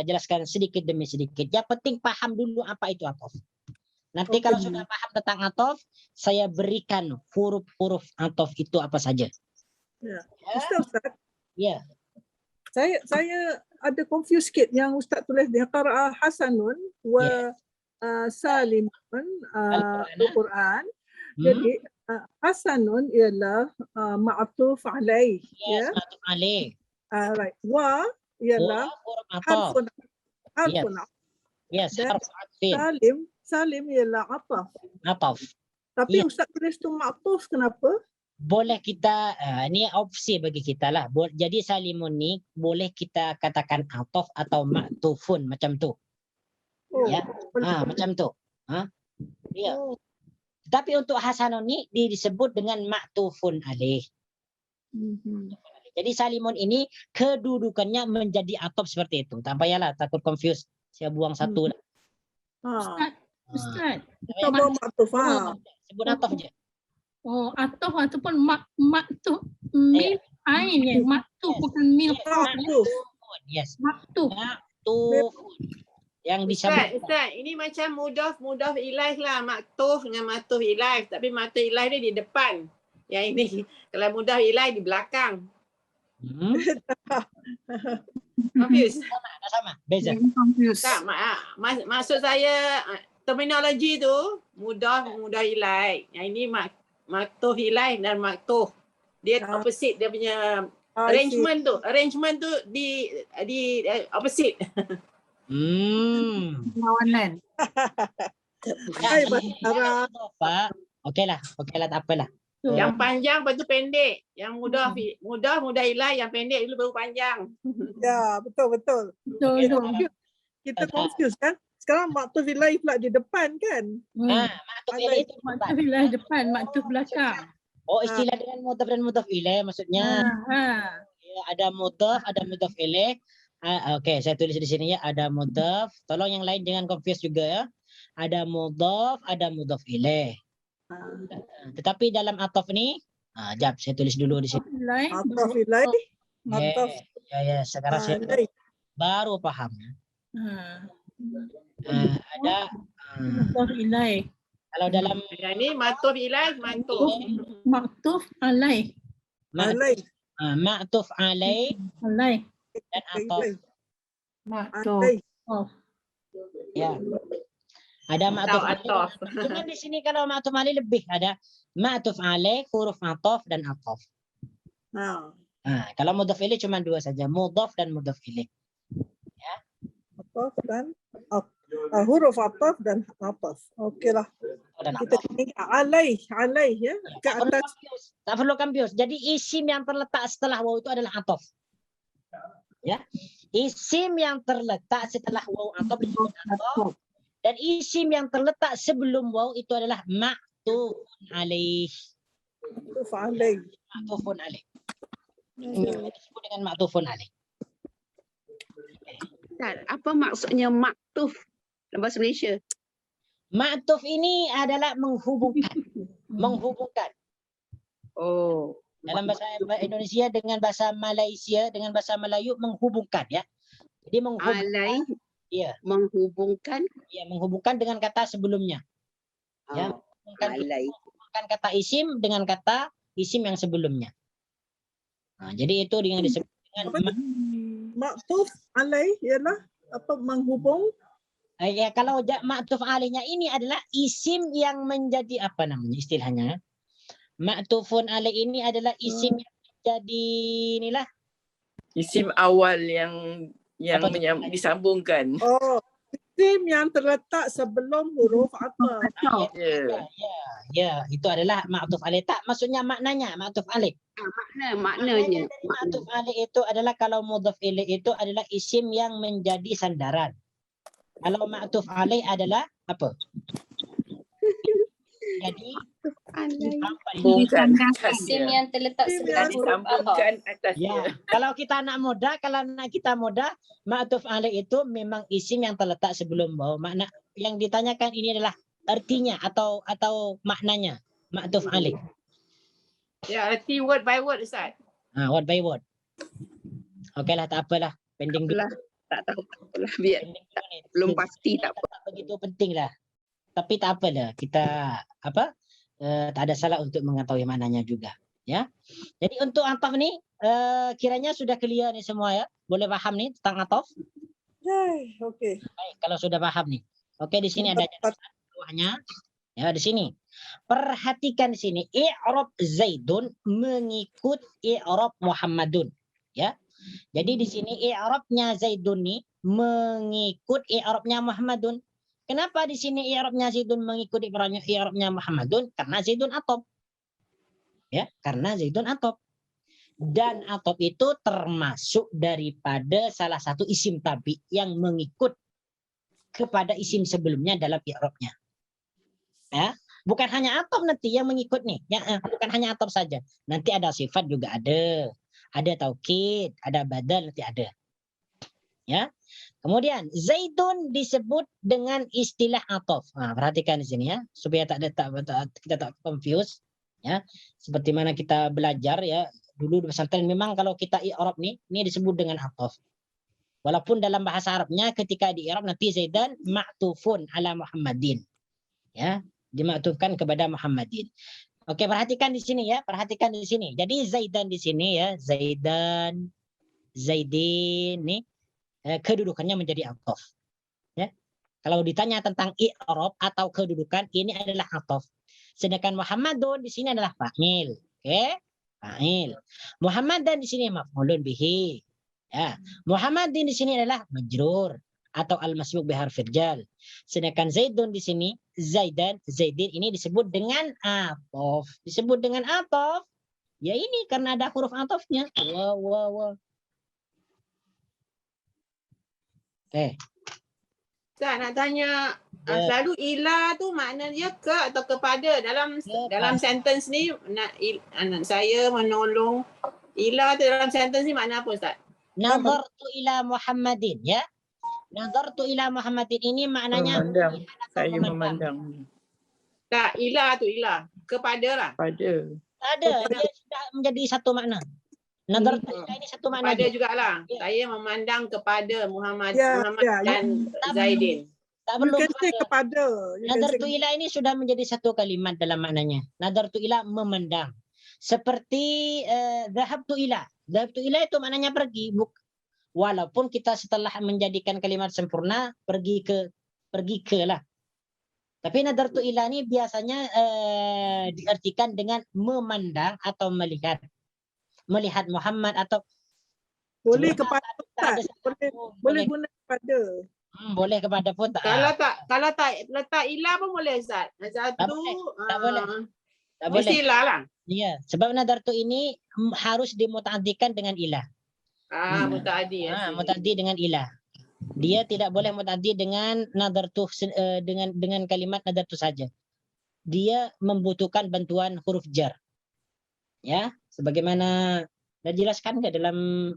jelaskan sedikit demi sedikit. Yang penting paham dulu apa itu ataf. Nanti kalau sudah paham tentang ataf, saya berikan huruf-huruf ataf itu apa saja. Ya. Ustaz, Ya. saya ada confused sikit yang Ustaz tulis dia qara'a Hasanun wa Salimun Al-Quran. Jadi Hasanun ialah ma'tuf alaih. Yes, Ya. ma'tuf alaih. Right. Wa ialah Huruf ataf. harfun. Yes, Dan harf atfin. Salim ialah ataf. Ataf. Tapi Ya. Ustaz tulis tu ma'tuf, kenapa? Boleh kita, ini opsi bagi kita lah. Jadi salimun ni boleh kita katakan ataf atau ma'tufun macam tu. Oh, Ya. Macam tu. Ya. Oh. Tapi untuk hasanun ni disebut dengan ma'tufun alaih. Jadi salimun ini kedudukannya menjadi ataf seperti itu. Tak payahlah takut confuse. Saya buang satu lah. Ustaz. Kita bawa ma'tuf. Sebut ataf je. Oh, ataf ataupun maktuf. Mim ain ya, maktuf bukan mim. Ma'tuf. Yes. Maktuf. Ma'tufun. Yang disebut. Ustaz, ini macam mudaf ilaih lah. Maktuf dengan maktuf ilaih. Tapi maktuf ilaih dia di depan. Yang ini, kalau mudaf ilaih di belakang. Confused? Sama. Beza. Tak, maksud saya, terminologi tu mudaf ilaih. Yang ini maktuf ilaih dan maktuf. Dia opposite dia punya arrangement tu di opposite. Lawanan. Hai Arab. Pak. Okeylah, tak apalah. Yang panjang lepas tu pendek. Yang mudah ilaih, yang pendek dulu baru panjang. Ya, betul. Kita confused kan? Sekarang maktuf ilaih pula di depan kan? Maktuf ilaih itu Maktuf ilaih depan, maktuf belakang. Oh, istilah dengan mudhaf dan mudhaf ilaih maksudnya. Ya, ada mudhaf ilaih. Okey, saya tulis di sini ya, ada mudhaf. Tolong yang lain jangan confuse juga ya. Ada mudhaf ilaih. Tetapi dalam ataf ni, jap saya tulis dulu di sini. Ataf ilaih. Ataf Ya, sekarang saya baru paham. Ada Maktuf ilaih. kalau dalam Yang ni maktuf ilaih, Maktuf alaih. ma'tuf alaih Alaih. dan ataf. Maktuf. Ya. Ada ma'tuf ataf. alaih. Cuma di sini kalau ma'tuf alaih lebih ada ma'tuf alaih, huruf ataf dan ataf. Kalau mudhaf ilaih cuma dua saja, mudhaf dan mudhaf ilaih. ataf dan huruf ataf dan ataf. Okeylah. Dan Kita ataf. alaih ya. Ke atas. Tak perlu confuse. Jadi isim yang terletak setelah waw itu adalah ataf. Ya. Isim yang terletak setelah waw ataf disebut ataf. Dan isim yang terletak sebelum waw itu adalah ma'tufun alaih. Ma'tufun alaih. Disebut dengan ma'tufun alaih. Apa maksudnya maktuf dalam bahasa Malaysia? Ma'tuf ini adalah menghubungkan. Oh. Dalam bahasa Indonesia dengan bahasa Malaysia dengan bahasa Melayu menghubungkan ya. Jadi Alaih. Ya. Menghubungkan. Ya, menghubungkan dengan kata sebelumnya. Ya, menghubungkan kata isim dengan kata isim yang sebelumnya. Jadi itu dengan disebut dengan Maktuf alaih ialah apa, menghubung. ya, kalau ma'tuf alaihnya ini adalah isim yang menjadi apa namanya istilahnya? Ma'tufun alaih ini adalah isim yang menjadi inilah isim awal yang disambungkan. Isim yang terletak sebelum huruf ataf. Ya, itu adalah ma'tuf alaih. Tak, maksudnya maknanya ma'tuf alaih. Maknanya. Dari ma'tuf alaih itu adalah kalau mudhaf ilaih itu adalah isim yang menjadi sandaran. Kalau ma'tuf alaih adalah apa? Jadi Isim yang terletak Isim sebelum yang huruf ataf. Disambungkan atasnya. ya, kalau kita anak muda, ma'tuf alaih itu memang isim yang terletak sebelum bawah. Makna yang ditanyakan ini adalah artinya atau maknanya ma'tuf alaih. Ya, erti word by word Ustaz. Word by word. Okeylah, tak apalah. Pending dulu. Tak tahu apalah, biar Pending dulu ni. belum pasti tak apa. Tak begitu penting lah. Tapi tak apalah. Kita tak ada salah untuk mengetahui maknanya juga. Ya. Jadi untuk ataf ni kiranya sudah clear ni semua ya. Boleh faham ni tentang ataf? Okey. Baik, kalau sudah paham nih. Oke, di sini ada bawahnya. Ya, di sini. Perhatikan di sini. I'rab Zaidun mengikut i'rab Muhammadun. Ya. Jadi di sini i'rabnya Zaidun nih mengikut i'rabnya Muhammadun. Kenapa di sini i'rabnya Zaidun mengikut i'rabnya Muhammadun? Karena Zaidun atop. Ya, karena Zaidun atop. Dan atop itu termasuk daripada salah satu isim tabi yang mengikut kepada isim sebelumnya dalam i'rabnya. Ya, bukan hanya atop nanti yang mengikut nih. Ya, bukan hanya atop saja. Nanti ada sifat juga ada. Ada taukid, ada badal nanti ada. Ya. Kemudian Zaidun disebut dengan istilah atop. Perhatikan di sini ya, supaya kita tak confuse ya. Seperti mana kita belajar ya dulu di pesantren, memang kalau kita i'rab nih, ini disebut dengan atop. Walaupun dalam bahasa Arabnya ketika di i'rab nanti Zaidan ma'tufun ala Muhammadin. Ya, dimaktufkan kepada Muhammadin. Oke, perhatikan di sini ya, perhatikan di sini. Jadi Zaidan di sini ya, Zaidan, Zaidin nih kedudukannya menjadi ataf. Ya. Kalau ditanya tentang i'rab atau kedudukan, ini adalah ataf. Sedangkan Muhammadun di sini adalah fa'il. Oke? Fa'il. Muhammadan di sini maf'ulun bihi. Ya. Muhammadin di sini adalah majrur atau al-masbuq biharfil jar. Sedangkan Zaidun di sini, Zaidan, Zaidin ini disebut dengan ataf. Disebut dengan ataf. Ya ini karena ada huruf atafnya. Wah. Oke. Ustaz nak tanya, selalu ila tu makna dia ke atau kepada dalam sentence ni saya menolong. Ila tu dalam sentence ni makna apa Ustaz? Nazartu ila Muhammadin ya. Nazartu ila Muhammadin ini maknanya Memandang. Saya memandang. Tak, ila tu ila. Kepada lah. Pada. tak ada, dia sudah menjadi satu makna. Nazartu ila ini satu makna. Kepada dia. jugalah. Ya. Saya memandang kepada Muhammad Ya, dan Zaidin. Tak You perlu can say kepada. You can say Nazartu ila ini sudah menjadi satu kalimat dalam maknanya. Nazartu ila memandang. Seperti dhahabtu ila. Dhahabtu ila itu maknanya pergi. Walaupun kita setelah menjadikan kalimat sempurna pergi ke lah. Tapi nadartu ila ini biasanya diartikan dengan memandang atau melihat. Melihat Muhammad atau boleh sebenarnya kepada tak ada boleh guna kepada. boleh kepada pun tak. Kalau tak letak ila pun boleh Ustaz. Tak boleh. Tak boleh. Tak boleh. Mesti ila lah. Ya, sebab nadartu ini harus dimuta'addikan dengan ilah. Mutaaddi ya. Muta'addi dengan ilah. Dia tidak boleh muta'addi dengan nadartu dengan kalimat nadartu saja. Dia membutuhkan bantuan huruf jar. Ya, sebagaimana dah jelaskan ke dalam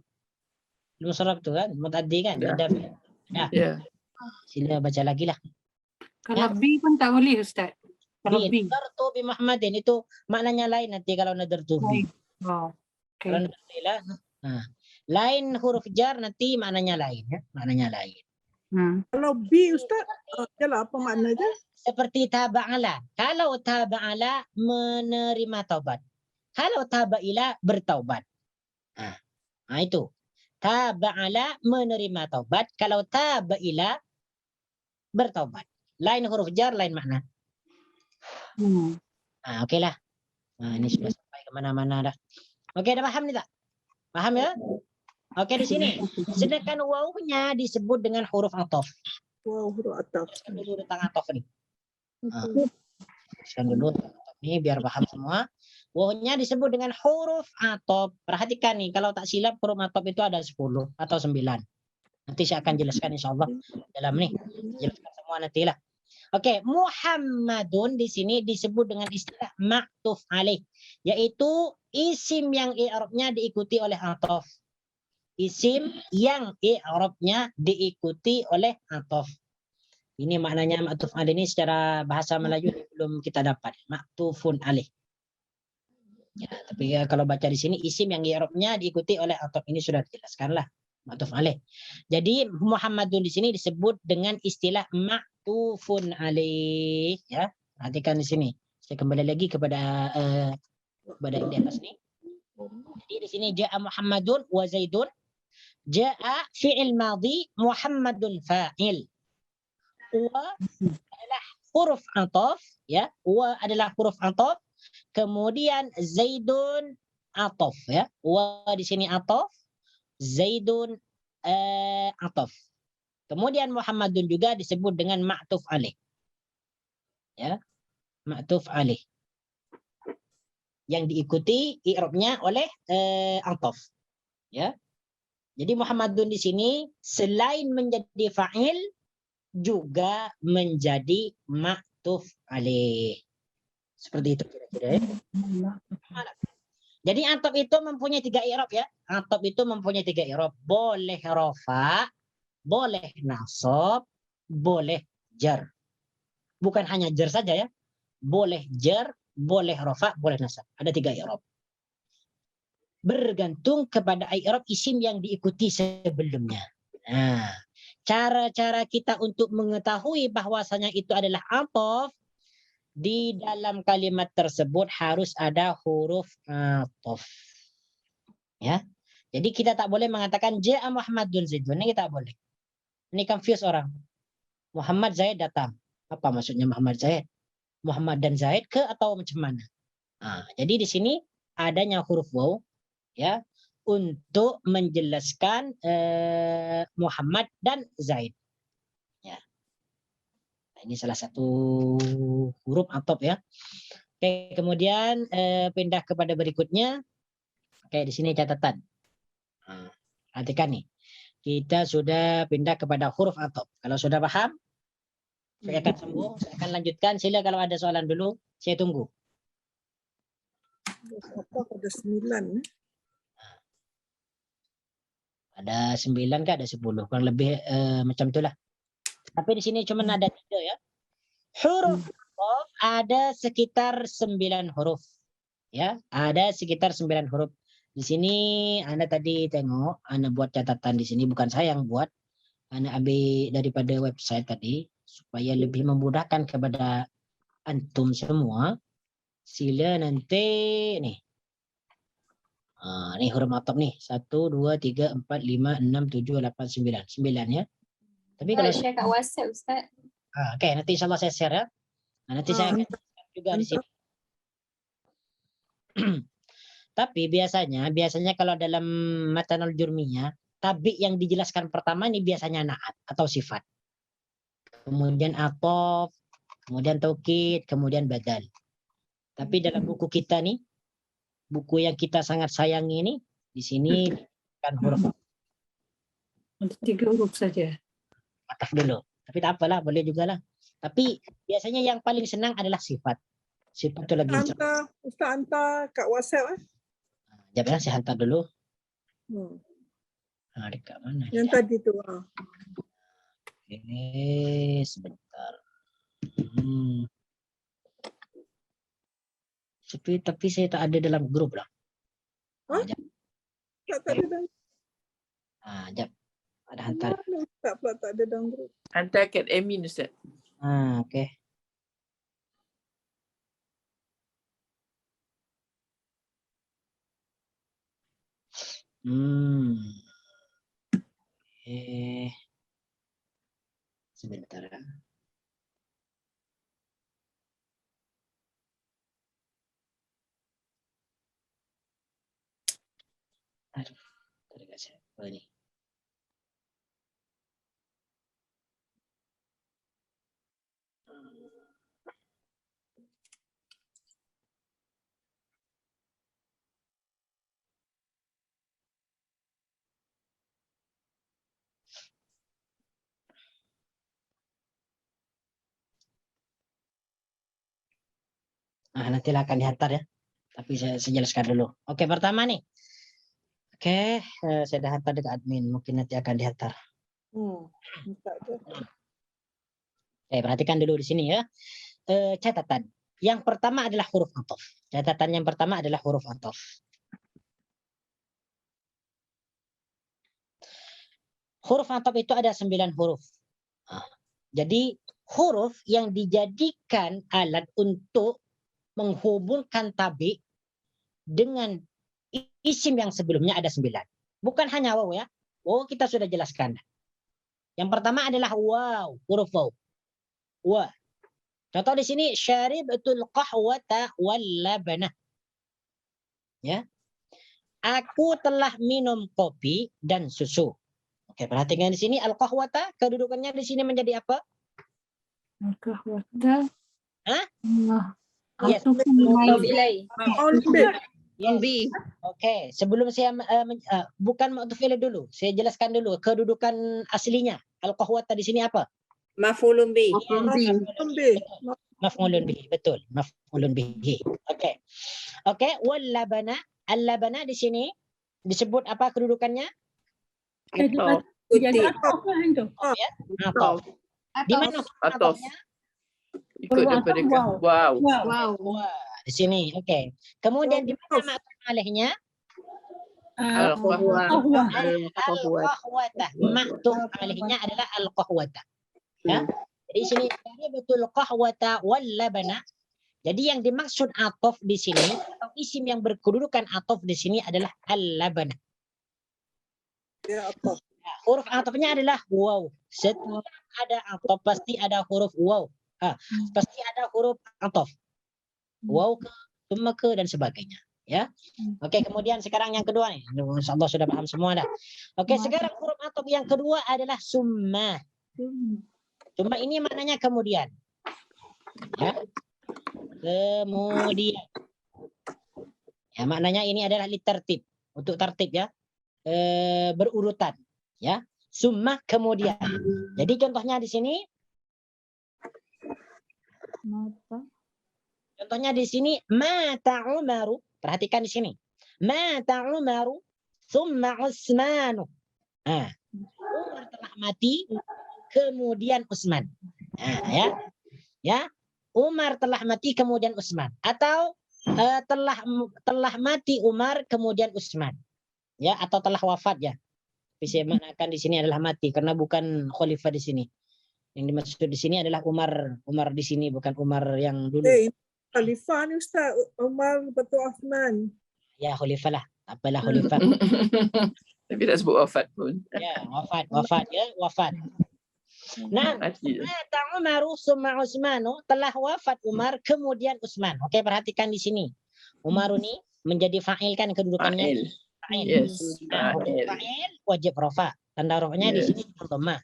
musharraf tu kan, muta'addi kan? Ya. Ya. Sila baca lagi lah. Kalau B pun tak boleh Ustaz. Kalau B. Nadartu bi Muhammadin itu maknanya lain nanti kalau nadartu bi. Oh, Kalau okay. nadartu ilah. Lain huruf jar nanti maknanya lain ya, maknanya lain. Kalau B Ustaz, yalah apa makna je? Seperti taba'ala. Kalau taba'ala menerima taubat. Kalau taba'ila bertaubat. Itu. Taba'ala menerima taubat. Kalau taba'ila bertaubat. Lain huruf jar, lain makna. Okeylah. Ini sudah sampai kemana-mana dah. Okey, dah paham ni tak? Paham ya? Okey, di sini. Sedangkan wawunya disebut dengan huruf ataf. Wow, huruf ataf. Dulu tentang atof nih. Okey. Sekarang dulu ini biar paham semua. Wawnya disebut dengan huruf atof. Perhatikan nih, kalau tak silap huruf atof itu ada 10 atau 9. Nanti saya akan jelaskan insyaallah dalam nih. Jelaskan semua nantilah. Oke, Muhammadun di sini disebut dengan istilah ma'tuf alaih, yaitu isim yang i'rabnya diikuti oleh atof. Isim yang i'rabnya diikuti oleh atof. Ini maknanya ma'tuf alaih ini secara bahasa Melayu belum kita dapat. Ma'tufun alaih. Ya, tapi kalau baca di sini isim yang i'rabnya diikuti oleh atof ini sudah dijelaskan lah. Ma'tuf alaih. Jadi Muhammadun di sini disebut dengan istilah ma'tufun alaih, ya. Perhatikan di sini. Saya kembali lagi kepada yang di atas ini. Jadi di sini ja'a Muhammadun wa Zaidun. Ja'a fi'il madhi, Muhammadun fa'il. Wa adalah huruf atof, ya. Wa adalah huruf atof. Kemudian Zaidun atof, ya. Wa di sini atof. Zaidun atof. Kemudian Muhammadun juga disebut dengan ma'tuf alaih. Ya, ma'tuf alaih. Yang diikuti i'rabnya oleh atof. Ya. Jadi Muhammadun di sini selain menjadi fa'il juga menjadi ma'tuf alaih. Seperti itu kira-kira ya. Jadi atof itu mempunyai 3 i'rab ya. Atof itu mempunyai 3 i'rab. Boleh rafa, boleh nasab, boleh jar. Bukan hanya jar saja ya. Boleh jar, boleh rafa, boleh nasab. Ada 3 i'rab. Bergantung kepada i'rab isim yang diikuti sebelumnya. Nah, cara-cara kita untuk mengetahui bahwasanya itu adalah atof, di dalam kalimat tersebut harus ada huruf atof. Ya. Jadi kita tak boleh mengatakan ja'a Muhammadun Zaidun. Ini kita boleh. Ini confuse orang. Muhammad Zaid datang. Apa maksudnya Muhammad Zaid? Muhammad dan Zaid ke atau macam mana? Nah, jadi di sini adanya huruf waw ya untuk menjelaskan Muhammad dan Zaid. Ya. Nah, ini salah satu huruf atof ya. Oke, kemudian pindah kepada berikutnya. Oke, di sini catatan. Nah, perhatikan nih. Kita sudah pindah kepada huruf atof. Kalau sudah paham, saya akan sambung, saya akan lanjutkan. Sila kalau ada soalan dulu, saya tunggu. Ataf ada 9. Ada 9 ke ada 10, kurang lebih macam itulah. Tapi di sini cuma ada 3 ya. Huruf atof ada sekitar 9 huruf. Ya, ada sekitar 9 huruf. Di sini Anda tadi tengok, Anda buat catatan di sini, bukan saya yang buat. Anda ambil daripada website tadi supaya lebih memudahkan kepada antum semua. Sila nanti nih. Nih huruf atof nih. 1 2 3 4 5 6 7 8 9. 9 ya. Tapi kalau share kat WhatsApp Ustaz. Oke, nanti insyaallah saya share ya. Nanti saya akan juga di sini. Tapi biasanya kalau dalam matanul jurmiyah, tabi yang dijelaskan pertama ini biasanya na'at atau sifat. Kemudian atof, kemudian taukid, kemudian badal. Tapi dalam buku kita nih, buku yang kita sangat sayangi ini, di sini kan huruf Ada 3 huruf saja. ataf dulu. Tapi tak apalah, boleh juga lah. Tapi biasanya yang paling senang adalah sifat. Sifat itu lagi. Ustaz hantar kat WhatsApp. Jap ya, saya hantar dulu. Hmm. Dekat mana? Yang tadi tu. Oke, sebentar. Tapi saya tak ada dalam grup lah. Tak ada dalam. Jap. Ada hantar. Tak ada dalam grup. Hantar kat admin Ustaz. Oke. Sebentar ya. Aduh, tadi nggak siapa ini. Nantilah akan dihantar ya. Tapi saya jelaskan dulu. Oke, pertama nih. Oke, saya dah hantar dekat admin. Mungkin nanti akan dihantar. Minta je. Oke, perhatikan dulu di sini ya. Catatan. Yang pertama adalah huruf ataf. Catatan yang pertama adalah huruf ataf. Huruf ataf itu ada 9 huruf. Jadi huruf yang dijadikan alat untuk menghubungkan tabi dengan isim yang sebelumnya ada 9. Bukan hanya waw ya. Waw kita sudah jelaskan. Yang pertama adalah waw, huruf waw. Wa. Contoh di sini syaribatul qahwata wal labana. Ya. Aku telah minum kopi dan susu. Oke, perhatikan di sini al-qahwata kedudukannya di sini menjadi apa? Al-qahwata. Hah? Yes. Yes. Oke, sebelum saya bukan ma'tuf ilaih dulu, saya jelaskan dulu kedudukan aslinya. Al-qahwata di sini apa? Maf'ulun bih. Maf'ulun bihi, betul. Maf'ulun bihi. Oke. Oke, wal labana, al-labana di sini disebut apa kedudukannya? Atau. Jadi ataf lah itu. Ataf. Di mana Ataf. atafnya? Ikut daripada ke. Wow. Wow. Di sini, oke. Kemudian di mana ma'tuf alaihnya? Al-qahwata. Ma'tuf alaihnya adalah al-qahwata. Ya. Jadi sini betul qahwata wal labana. Jadi yang dimaksud ataf di sini atau isim yang berkedudukan ataf di sini adalah al-labana. Ya, ataf. Huruf atafnya adalah waw. Setiap ada ataf pasti ada huruf waw. Pasti ada huruf ataf. Waw ke, summa ke dan sebagainya. Ya. Oke, kemudian sekarang yang kedua nih. Insyaallah sudah paham semua dah. Oke, sekarang huruf ataf yang kedua adalah summa. Summa ini maknanya kemudian. Ya. Kemudian. Ya, maknanya ini adalah litertib. Untuk tertib ya. Berurutan. Ya. Summa kemudian. Jadi contohnya di sini. Contohnya di sini mata Umaru. Perhatikan di sini. Mata Umaru summa Utsmanu. Umar telah mati kemudian Utsman. Ya. Ya. Umar telah mati kemudian Utsman atau telah mati Umar kemudian Utsman. Ya, atau telah wafat ya. Tapi saya maknakan di sini adalah mati karena bukan khalifah di sini. Yang dimaksud di sini adalah Umar di sini bukan Umar yang dulu. Khalifah ni Ustaz, Umar betul Osman. Ya, khalifah lah. Apalah khalifah. Tapi tak sebut wafat pun. Ya, wafat ya, wafat. Nah, mata Umar summa Utsmanu, telah wafat Umar kemudian Utsman. Oke, perhatikan di sini. Umar ini menjadi fa'il kan kedudukannya. Fa'il. Yes. Nah, fa'il wajib rafa. Tanda rafa'nya di sini dhammah.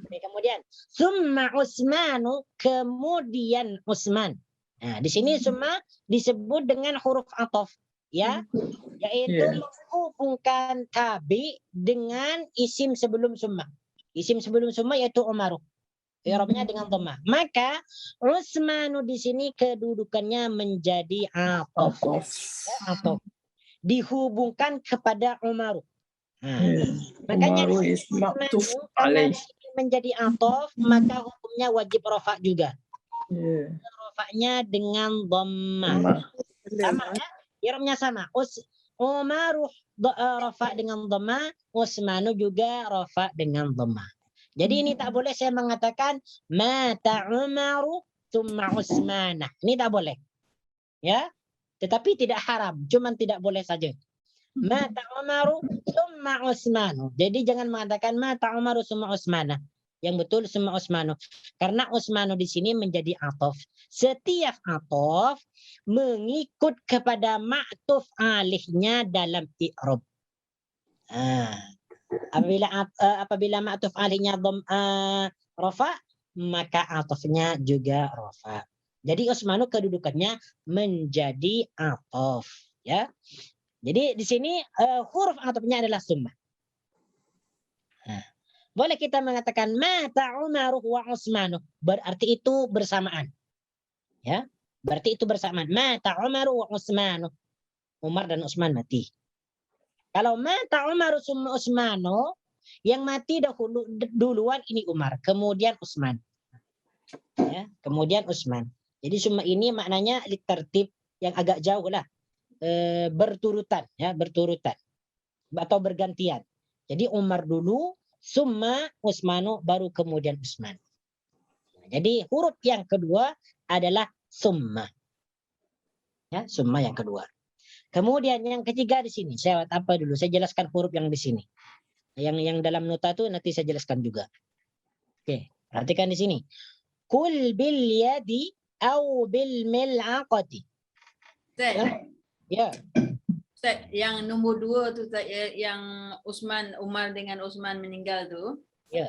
Kemudian summa Utsmanu, kemudian Utsman. Nah, di sini summa disebut dengan huruf ataf ya, yaitu menghubungkan tabi dengan isim sebelum summa. Isim sebelum summa yaitu Umaru. I'rabnya dengan dhammah. Maka Utsmanu di sini kedudukannya menjadi ataf. Ataf. Dihubungkan kepada Umaru. Makanya Utsmanu karena menjadi ataf, maka hukumnya wajib rafa juga. Rafa'nya dengan dhammah. Sama ya? I'rabnya sama. Umaru rafa dengan dhammah, Utsmanu juga rafa dengan dhammah. Jadi ini tak boleh saya mengatakan mata Umaru tsumma Utsmana. Ini tak boleh. Ya. Tetapi tidak haram, cuman tidak boleh saja. Mata Umaru tsumma Utsmanu. Jadi jangan mengatakan mata Umaru tsumma Utsmana. Yang betul tsumma Utsmanu. Karena Utsmanu di sini menjadi ataf. Setiap ataf mengikut kepada ma'tuf alihnya dalam i'rab. Apabila ma'tuf alihnya rafa, maka atafnya juga rafa. Jadi Utsmanu kedudukannya menjadi ataf, ya. Jadi di sini huruf atafnya adalah summa. Boleh kita mengatakan mata Umaru wa Utsmanu, berarti itu bersamaan. Ya. Berarti itu bersamaan. Mata Umar wa Utsman. Umar dan Utsman mati. Kalau mata Umar summa Utsmano, yang mati duluan ini Umar, kemudian Utsman. Ya, kemudian Utsman. Jadi summa ini maknanya tertib yang agak jauh lah. Berturutan ya, berturutan atau bergantian. Jadi Umar dulu, summa Utsmano, baru kemudian Utsman. Jadi huruf yang kedua adalah summa. Ya, summa yang kedua. Kemudian yang ketiga di sini, saya apa dulu? Saya jelaskan huruf yang di sini. Yang dalam nota itu nanti saya jelaskan juga. Oke, perhatikan di sini. Kul bil yadi au bil mil'aqati. Ya. Ustaz, yang nombor 2 tu Ustaz, yang Umar dengan Utsman meninggal tu. Ya.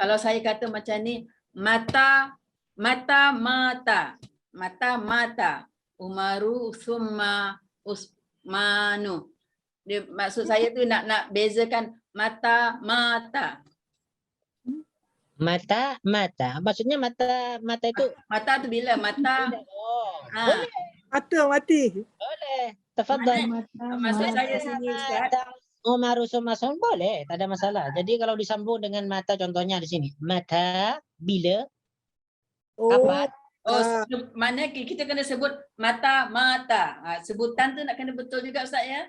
Kalau saya kata macam ni, mata Umaru summa Utsmanu. Maksud saya tu nak bezakan mata. Mata. Maksudnya mata itu Mata tu bila mata. oh. Ha. Mata mati. Boleh. Tafadhal. Maksud saya sini Ustaz. Umar summa boleh, tak ada masalah. Jadi kalau disambung dengan mata, contohnya di sini. Mata bila kapan? Mana kita kena sebut mata. Sebutan tu nak kena betul juga Ustaz ya?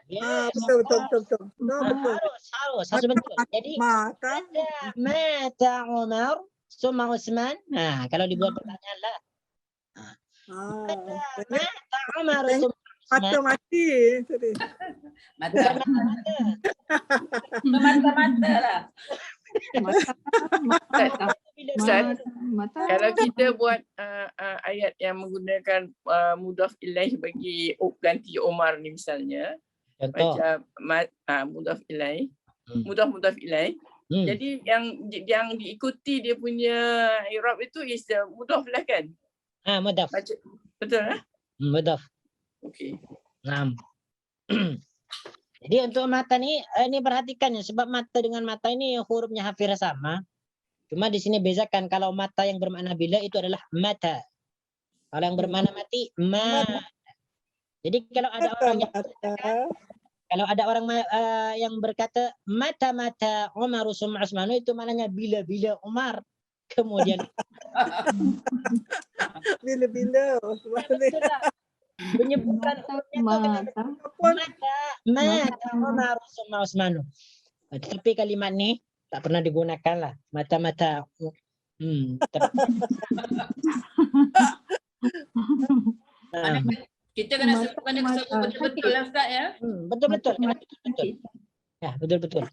Betul. Betul. Harus betul. Jadi mata Umar summa Utsman. Nah, kalau dibuat pertanyaan lah. Mata Umar summa Mata mati tadi. Mata lah. Kalau kita buat ayat yang menggunakan mudhaf ilaih bagi ganti Umar ni misalnya, Contoh. macam mudhaf ilaih, mudhaf ilaih. Jadi yang diikuti dia punya i'rab itu is mudhaf lah kan? Mudhaf. Betul lah? Mudhaf. Okey. Nah. Jadi untuk mata ni perhatikan ya, sebab mata dengan mata ini hurufnya hampir sama. Cuma di sini bezakan, kalau mata yang bermakna bila itu adalah mata. Kalau yang bermakna mati mata. Jadi kalau ada orang yang berkata mata Umar summa Utsman, itu maknanya bila Umar kemudian bila menyebutkan mata Umar summa Utsman. Tapi kalimat ni tak pernah digunakan lah. Mata. Kita kena sebut betul-betul lah Ustaz ya. Betul. Ya, betul.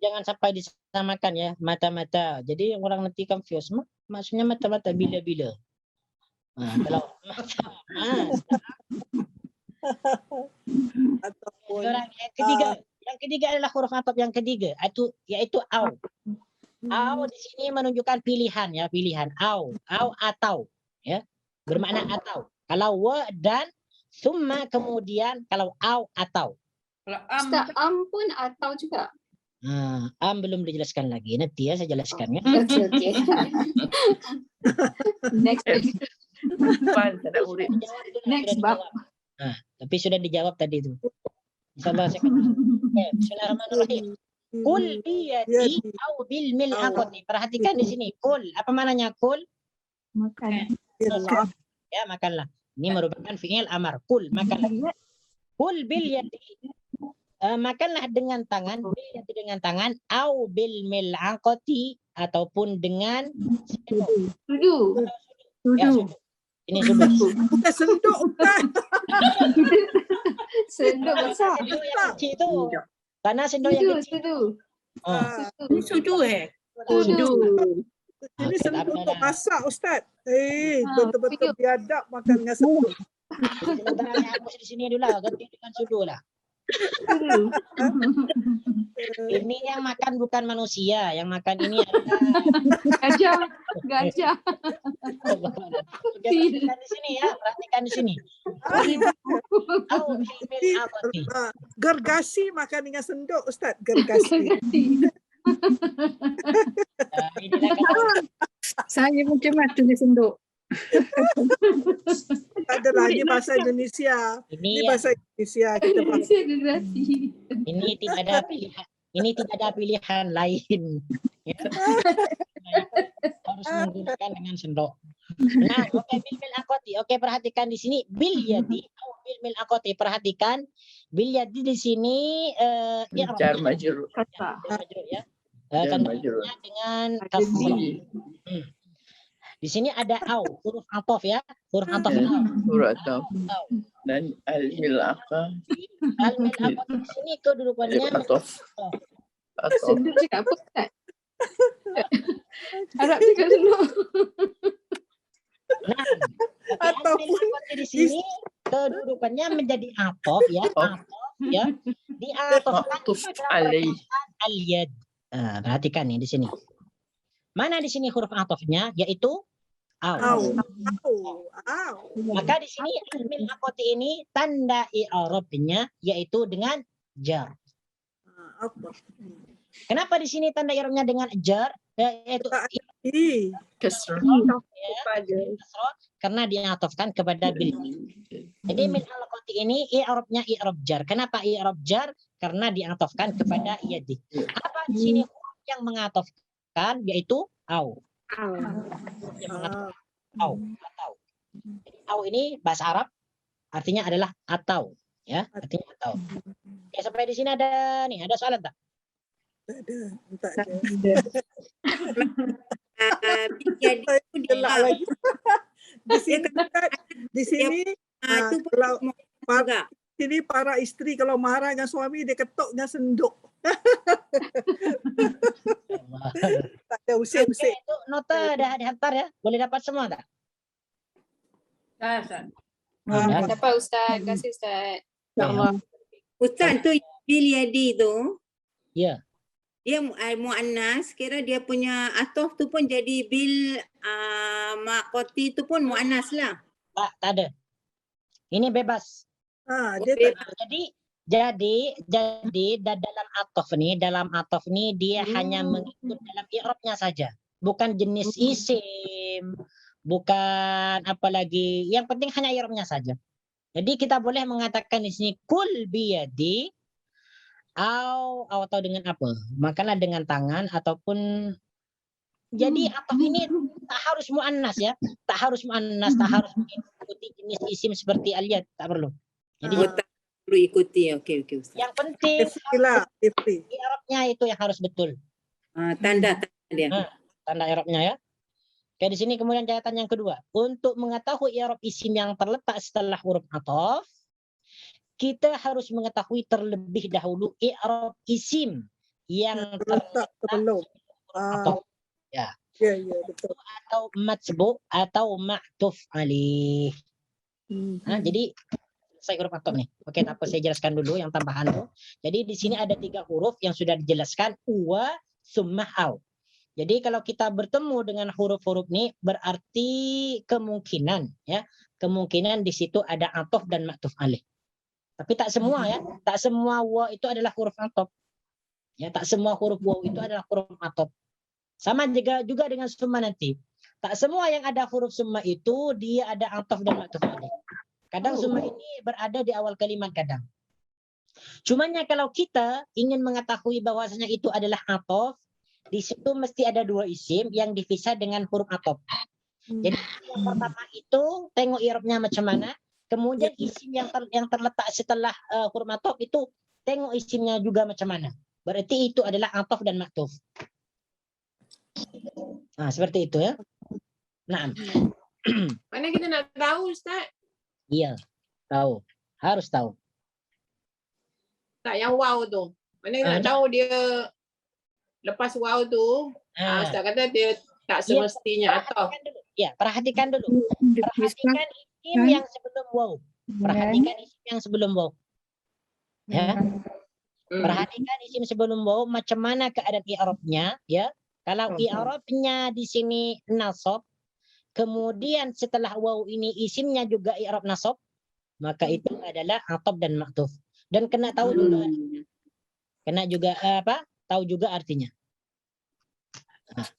Jangan sampai disamakan ya, mata. Jadi orang nanti confuse. Maksudnya mata bila. Kalau ataupun yang ketiga adalah huruf ataf yang ketiga, yaitu au. Au di sini menunjukkan pilihan ya, au atau ya, bermakna atau. Kalau wa dan summa kemudian, kalau au atau. Kalau Ustaz, pun atau juga. Belum dijelaskan lagi, nanti ya saya jelaskan ya. Okay. Next. Next bab. Tapi sudah dijawab tadi itu. Insyaallah saya Bismillahirrahmanirrahim. Kul biyadi au bil mil'aqati. Perhatikan di sini. Kul, apa maknanya kul? Makan. Ya, makanlah. Ini merupakan fi'il amar. Kul, makanlah. Kul bil yadi. Makanlah dengan tangan, au bil mil'aqati, ataupun dengan Sudu. Ya, ini sudu. bukan senduk Ustaz. Senduk besar. Senduk yang kecil tu. Tanah senduk yang kecil. Ini sudu Sudu. Ini senduk untuk masak Ustaz. Ah, Betul-betul biadab makan dengan senduk. Sebenarnya aku di sini dulu lah, ganti dengan sudu lah. Sudu. Ini yang makan bukan manusia, yang makan ini adalah Gajah. perhatikan di sini ya, perhatikan di sini. Au bil mil'aqati. Gergasi makan dengan senduk Ustaz. Gergasi. Inilah kalau Saya macam mana dia senduk. Tak ada lagi bahasa Indonesia. ini Ini ya, bahasa Indonesia kita pakai. Saya generasi. ini tidak ada pilihan. Ini tidak ada pilihan lain. Ya. Harus menggunakan dengan sendok. Nah, oke, bil akoti. Oke, perhatikan di sini bil yadi. Bil akoti, perhatikan bil yadi di sini Jar majrur. ya. Jar Tanda majrur. dengan kasrah. Di sini ada au, huruf atof ya. Huruf atof au. Huruf ataf. Dan al-mil'aqah. Al-mil'aqah di sini kedudukannya Ataf. Ataf. Senduk cakap apa Ustaz? Harap cakap senduk. Nah, Ataupun di sini kedudukannya menjadi atof ya. Atof ya. Di atof Ma'tuf alaih. al-yad. Nah, perhatikan nih di sini. Mana di sini huruf atofnya yaitu au. au. Maka di sini al-mil akoti ini tanda i'rabnya yaitu dengan jar. Apa? Kenapa di sini tanda i'rabnya dengan jar? Yaitu Kasrah. kasrah karena diatofkan kepada bil. Jadi mil akoti ini i'rabnya i'rab jar. Kenapa i'rab jar? Karena diatofkan kepada yadi. Apa di sini huruf yang mengatofkan yaitu au. Yang mengatofkan au atau. Jadi, au ini bahasa Arab artinya adalah atau ya, artinya atau. Oke, sampai di sini ada soalan tak? Tak ada. Saya gelak lagi. Di sini kalau sini para isteri kalau marah dengan suami dia ketuk dengan senduk. Tak ada Oke, usik-usik. itu nota dah dihantar ya. Boleh dapat semua tak? Ustaz. Dah. Dapat Ustaz. Terima kasih Ustaz. Ustaz tu bil yadi tu Ya. dia muannas, kira dia punya atof tu pun jadi bil maqati tu pun muannas lah. Tak ada. Ini bebas. Dia tak Jadi dalam atof ni dia hanya mengikut dalam i'rabnya saja. Bukan jenis isim, bukan apa lagi. Yang penting hanya i'rabnya saja. Jadi kita boleh mengatakan di sini kul biyadi atau dengan apa? Makanlah dengan tangan ataupun jadi atof ini tak harus muannas ya. Tak harus muannas, tak harus mengikuti jenis isim seperti al-yad, tak perlu. Jadi Perlu ikuti. Okey Ustaz. yang penting i'rabnya itu yang harus betul. Tanda dia. Tanda i'rabnya ya. Oke, di sini kemudian catatan yang kedua. Untuk mengetahui i'rab isim yang terletak setelah huruf ataf, kita harus mengetahui terlebih dahulu i'rab isim yang terletak sebelum ataf. Ya. Ya, betul. Atau matsbu atau ma'tuf alaih. Jadi saya huruf ataf nih. Oke, apa saya jelaskan dulu yang tambahan tuh. Jadi di sini ada 3 huruf yang sudah dijelaskan wa summa au. Jadi kalau kita bertemu dengan huruf-huruf ini berarti kemungkinan ya, kemungkinan di situ ada ataf dan ma'tuf alaih. Tapi tak semua ya, tak semua wa itu adalah huruf ataf. Ya, tak semua huruf wa itu adalah huruf ataf. Sama juga dengan summa nanti. Tak semua yang ada huruf summa itu dia ada ataf dan ma'tuf alaih. Kadang summa ini berada di awal kalimat kadang. Cumanya kalau kita ingin mengetahui bahwasanya itu adalah ataf, di situ mesti ada 2 isim yang dipisah dengan huruf ataf. Jadi yang pertama itu tengok i'rabnya macam mana, kemudian isim yang terletak setelah huruf ataf itu tengok isimnya juga macam mana. Berarti itu adalah ataf dan ma'tuf. Nah, seperti itu ya. Nah. Mana kita nak tahu Ustaz? Iya, tahu. Harus tahu. Tak yang wow tu. Mana kita nak tahu dia lepas wow tu, Ustaz kata dia tak semestinya atau. Ya, perhatikan dulu. Perhatikan isim yang sebelum wow. Perhatikan isim yang sebelum wow. Ya. Perhatikan isim sebelum wow macam mana keadaan i'rabnya ya. Kalau i'rabnya di sini nasab, kemudian setelah waw ini isimnya juga i'rab nasab, maka itu adalah ataf dan ma'tuf. Dan kena tahu juga artinya. Kena juga tahu juga artinya.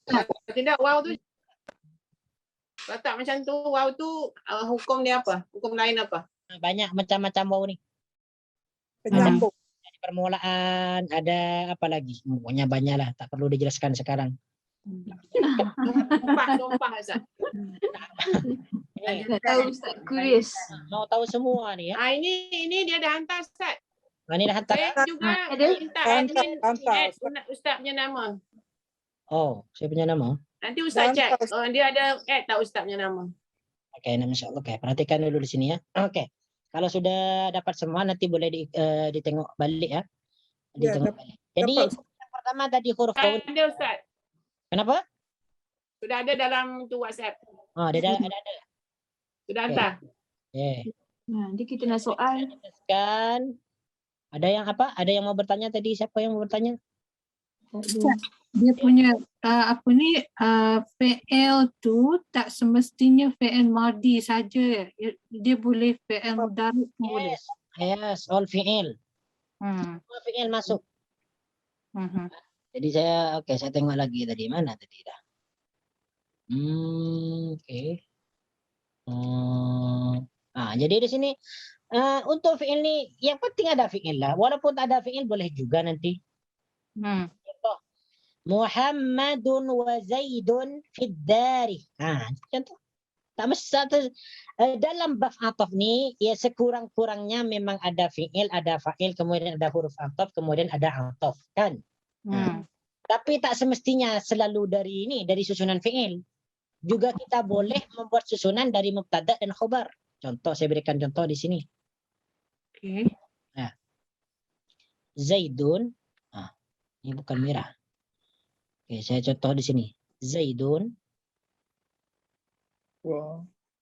Kalau tidak waw tu kalau tak macam tu, waw tu hukum dia apa? Hukum lain apa? Banyak macam-macam waw ni. Penyambung. Ada permulaan, ada apa lagi? Pokoknya banyak lah, tak perlu dijelaskan sekarang. Sumpah Ustaz. Nak tahu Ustaz, curious. Mau tahu semua ni ya? Ini dia dah hantar Ustaz. Ini dah hantar. Saya juga Ada? minta admin Hantar. add Ustaz punya nama. Oh, saya punya nama. Nanti Ustaz check. Hantar. Dia ada add tak Ustaz punya nama. Oke, nama insyaAllah. Oke, perhatikan dulu di sini ya. Oke, kalau sudah dapat semua nanti boleh ditengok balik ya. Ya, Ditengok balik. Jadi yang pertama tadi huruf waw. Ada Ustaz. Kenapa? Sudah ada dalam tu WhatsApp. Oh, ada. Sudah hantar. Oke. Nanti kita nak soal. Kan ada yang apa? Ada yang mau bertanya tadi? Siapa yang mau bertanya? Dia punya fi'il tu tak semestinya fi'il madhi saja. Dia boleh fi'il mudhari pun boleh. Yes, all fi'il. Semua fi'il masuk. Jadi saya saya tengok lagi tadi mana tadi dah. Oke. Jadi di sini untuk fi'il ni yang penting ada fi'il lah. Walaupun tak ada fi'il boleh juga nanti. Contoh. Muhammadun wa Zaidun fid dari. Contoh. Tak mesti dalam bab ataf ni ya sekurang-kurangnya memang ada fi'il, ada fa'il, kemudian ada huruf ataf, kemudian ada ataf kan. Tapi tak semestinya selalu dari susunan fi'il. Juga kita boleh membuat susunan dari mubtada dan khobar. Contoh, saya berikan contoh di sini. Okey. Zaidun. Ini bukan merah. Oke, saya contoh di sini. Zaidun.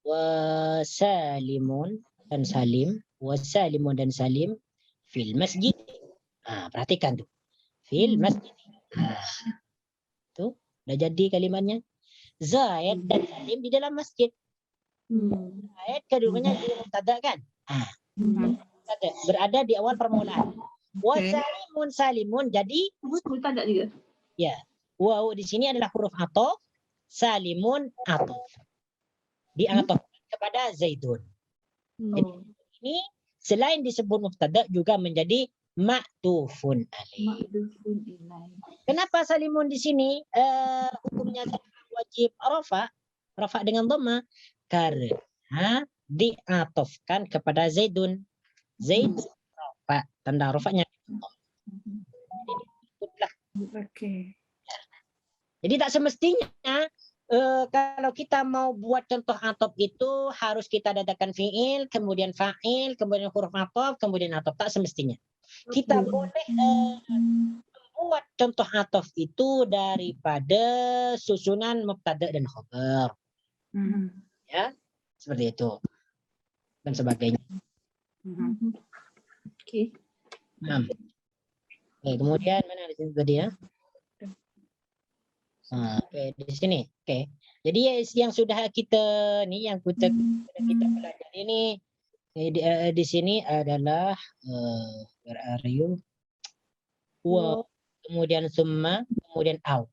Wa Salimun dan Salim. Wa Salimun dan Salim. Fil masjid. Perhatikan tuh. Fil masjid. Tuh, udah jadi kalimatnya. Zaid dan Salim di dalam masjid. Zaid kedudukannya di mubtada kan? Berada di awal permulaan. Wa Salimun jadi Mubtada juga. ya. Waw di sini adalah huruf ataf, Salimun ataf. Diatofkan kepada Zaidun. Jadi ini selain disebut mubtada juga menjadi ma'tufun alaih. Kenapa Salimun di sini hukumnya wajib rafa dengan dhamma? Karena diatofkan kepada Zaidun. Zaid rafa, tanda rafanya. Okey. Jadi tak semestinya kalau kita mau buat contoh ataf itu harus kita dadakan fi'il, kemudian fa'il, kemudian huruf ataf, kemudian ataf. Tak semestinya. Kita boleh membuat contoh ataf itu daripada susunan mubtada dan khabar. Ya, seperti itu. Dan sebagainya. Okey. Kemudian mana di sini tadi ya? Di sini. Jadi yang sudah kita pelajari ini di sini adalah where are you? Wa, kemudian summa, kemudian au.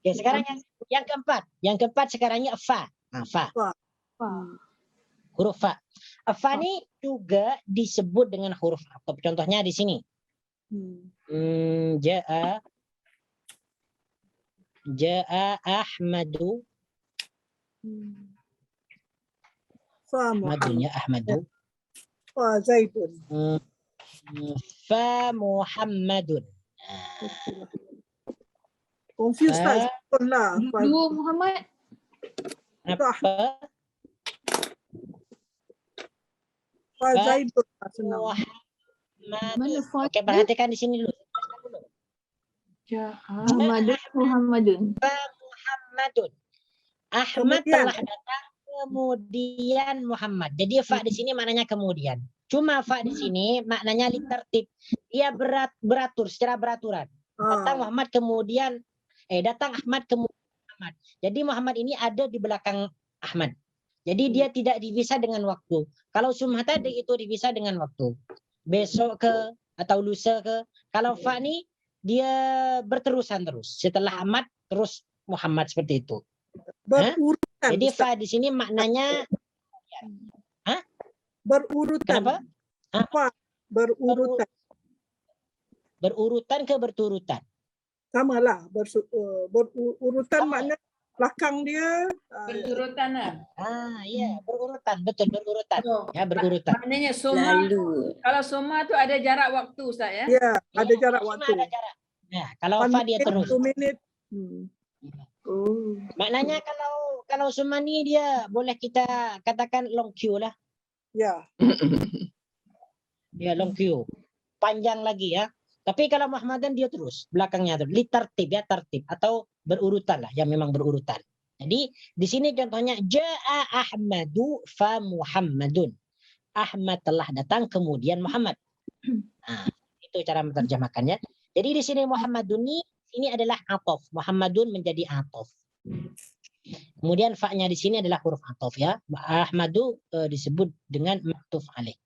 Sekarang yang keempat. Yang keempat sekarangnya fa. Fa. Huruf fa. Fa ini juga disebut dengan huruf ataf. Contohnya di sini. Ja'a Ahmadu. Ahmadun ya Ahmadu. Fa Zaidun. Fa Muhammadun. Confused tak? Lah. Dua Muhammad. Apa? Fa Zaidun. Senang. Mana fa? Oke, perhatikan di sini dulu. Muhammadun. Muhammadun. Ahmad telah datang, kemudian Muhammad. Jadi fa di sini maknanya kemudian. Cuma fa di sini maknanya litertib. Ia beratur secara beraturan. Datang Muhammad kemudian datang Ahmad kemudian Muhammad. Jadi Muhammad ini ada di belakang Ahmad. Jadi dia tidak dipisah dengan waktu. Kalau summa tadi itu dipisah dengan waktu. Besok ke atau lusa ke. Kalau fa ni dia berterusan terus. Setelah Ahmad terus Muhammad seperti itu. Berurutan. Jadi Ustaz. fa di sini maknanya Berurutan. kenapa? Fa berurutan. Berurutan ke berturutan? Sama lah. Berurutan makna belakang dia. Berurutan lah. Iya, berurutan, betul berurutan. Oh, Ya, berurutan. Maknanya soma. Kalau soma tu ada jarak waktu Ustaz ya? Ya, ada jarak Soma waktu. ada jarak. Nah, kalau fa dia terus. 2 minit. Maknanya kalau soma ni dia boleh kita katakan long queue lah. Ya. Ya, long queue. Panjang lagi ya. Tapi kalau Muhammadan dia terus belakangnya terus. Litartib ya, tartib atau berurutan lah, yang memang berurutan. Jadi di sini contohnya jaa Ahmadu fa Muhammadun. Ahmad telah datang kemudian Muhammad. Nah, itu cara menerjemahkannya. Jadi di sini Muhammadun ini adalah atof. Muhammadun menjadi atof. Kemudian fa-nya di sini adalah huruf atof ya. Ahmadu disebut dengan maktuf alaih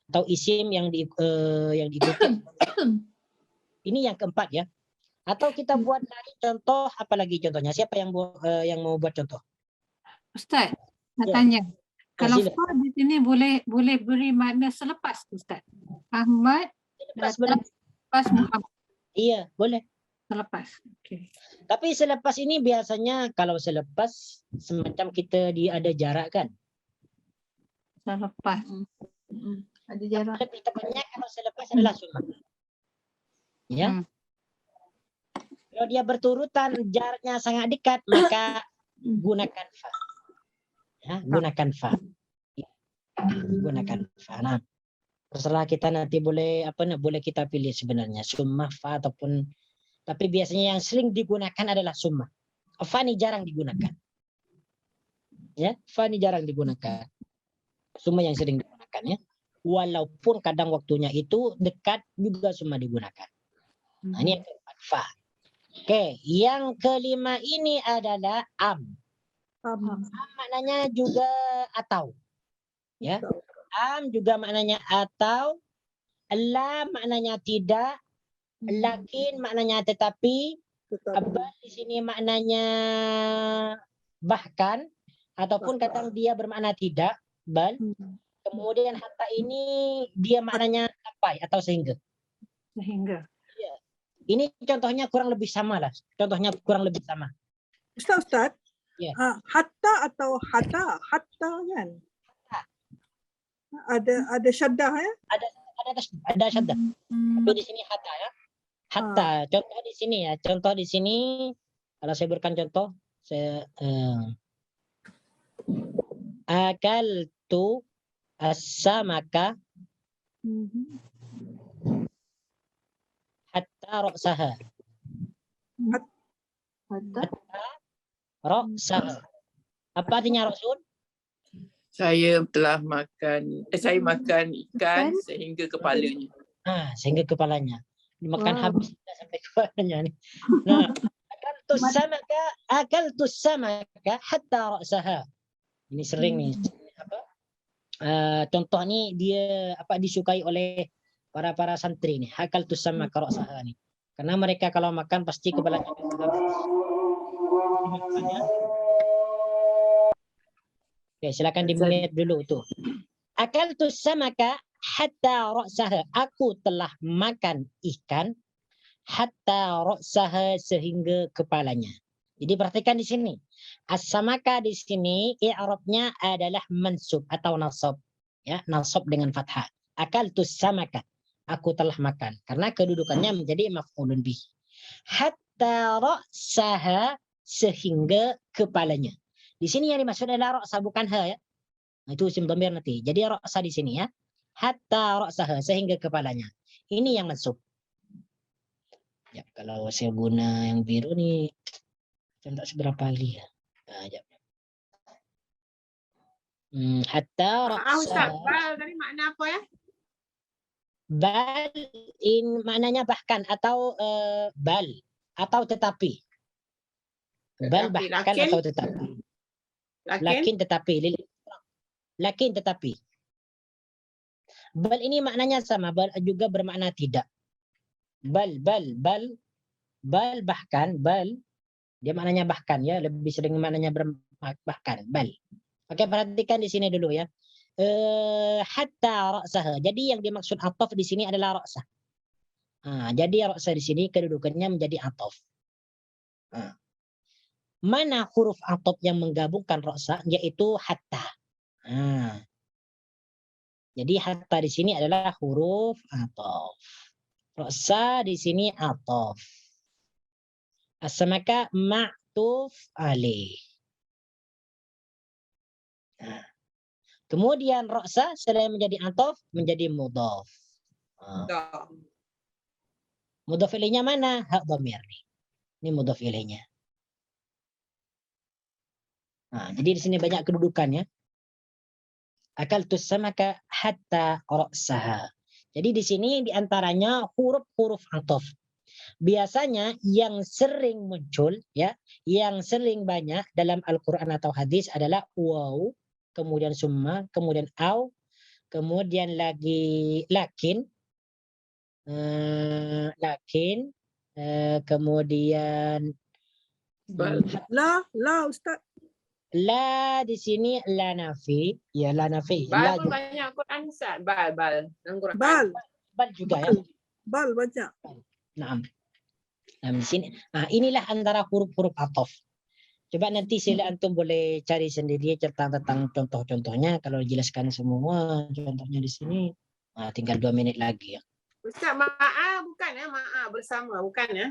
atau isim yang diikuti. Ini yang keempat ya. Atau kita buat lagi contoh, apalagi contohnya? Siapa yang mau buat contoh? Ustaz, nak Ya. tanya. Kalau Sila. fa di sini boleh beri makna selepas Ustaz. Ahmad datang selepas Muhammad. Iya, boleh. Selepas. Okey. Tapi selepas ini biasanya kalau selepas semacam kita ada jarak kan? Selepas. Ada jarak. Lebih tepatnya kalau selepas adalah summa. Ya. Kalau dia berturutan jaraknya sangat dekat maka gunakan fa. Ya, gunakan fa. Gunakan fa. Nah, terserah kita nanti boleh boleh kita pilih sebenarnya summa fa ataupun tapi biasanya yang sering digunakan adalah summa. Fa ini jarang digunakan. Ya, fa ini jarang digunakan. Summa yang sering digunakan ya. Walaupun kadang waktunya itu dekat juga summa digunakan. Nah, ini yang keempat fa. Oke, yang kelima ini adalah am. Am maknanya juga atau. Ya. Am juga maknanya atau. La maknanya tidak. Lakin maknanya tetapi. Bal di sini maknanya bahkan ataupun kadang dia bermakna tidak. Bal. Kemudian hatta ini dia maknanya sampai atau sehingga. Sehingga. Ini contohnya kurang lebih sama lah. Contohnya kurang lebih sama. Ustaz. Ya. Hatta atau hatta? Hatta kan? Ada syaddah ya? Ada syaddah. Tapi di sini hatta ya. Hatta. Contoh di sini ya. Contoh di sini kalau saya berikan contoh, saya akaltu as-samaka hatta ra'saha. Hatta ra'saha. Apa artinya Rasul? Saya telah makan, saya makan ikan sehingga kepalanya. Sehingga kepalanya. Dimakan habis sampai kepalanya nih. Nah, akaltu samaka hatta ra'saha. Ini sering nih. Contoh nih dia disukai oleh para santri nih. Akaltu samaka ra'saha nih. Karena mereka kalau makan pasti kepalanya habis. Oke, silakan di-mute dulu tuh. Akaltu samaka hatta ra'saha. Aku telah makan ikan hatta ra'saha sehingga kepalanya. Jadi perhatikan di sini. As-samaka di sini i'rabnya adalah mansub atau nasab. Ya, nasab dengan fathah. Akaltu samaka. Aku telah makan. Karena kedudukannya menjadi maf'ulun bih. Hatta ra'saha sehingga kepalanya. Di sini yang dimaksud adalah ra'sa bukan ha ya. Itu isim dhamir nanti. Jadi ra'sa di sini ya. Hatta ra'saha sehingga kepalanya. Ini yang mansub. Ya, kalau saya guna yang biru nih tak seberapa kali ya. Ya. Hatta ra'saha. Ustaz, bal tadi makna apa ya? Bal maknanya bahkan atau bal atau tetapi. Bal bahkan atau tetapi. Lakin tetapi. Lakin tetapi. Bal ini maknanya sama, bal juga bermakna tidak. Bal bahkan, bal dia maknanya bahkan ya, lebih sering maknanya bahkan, bal. Oke, perhatikan di sini dulu ya. Hatta ra'saha. Jadi yang dimaksud ataf di sini adalah ra'sah. Jadi ra'sah di sini kedudukannya menjadi ataf. Mana huruf ataf yang menggabungkan ra'sah, yaitu hatta. Jadi hatta di sini adalah huruf ataf. Ra'sah di sini ataf. Maka ma'tuf alaih. Kemudian ra'sah selain menjadi ataf menjadi mudhaf. Mudhaf ilaihnya mana? Hak dhamir nih. Ini mudhaf ilaihnya. Jadi di sini banyak kedudukannya. Akaltus samaka hatta ra'saha. Jadi di sini diantaranya huruf-huruf ataf. Biasanya yang sering muncul ya, yang sering banyak dalam Al-Qur'an atau hadis adalah waw, kemudian summa, kemudian au, kemudian lagi lakin, kemudian La Ustaz. la di sini la nafi, ya la nafi. Bal pun banyak Quran Ustaz. Bal. Dalam Quran. Bal juga ya. Bal banyak. Naam. Di sini. Inilah antara huruf-huruf ataf. Coba nanti sila antum boleh cari sendiri tentang contoh-contohnya. Kalau jelaskan semua contohnya di sini, tinggal 2 menit lagi ya. Ustaz, ma'a bukan ya? Ma'a bersama bukan ya?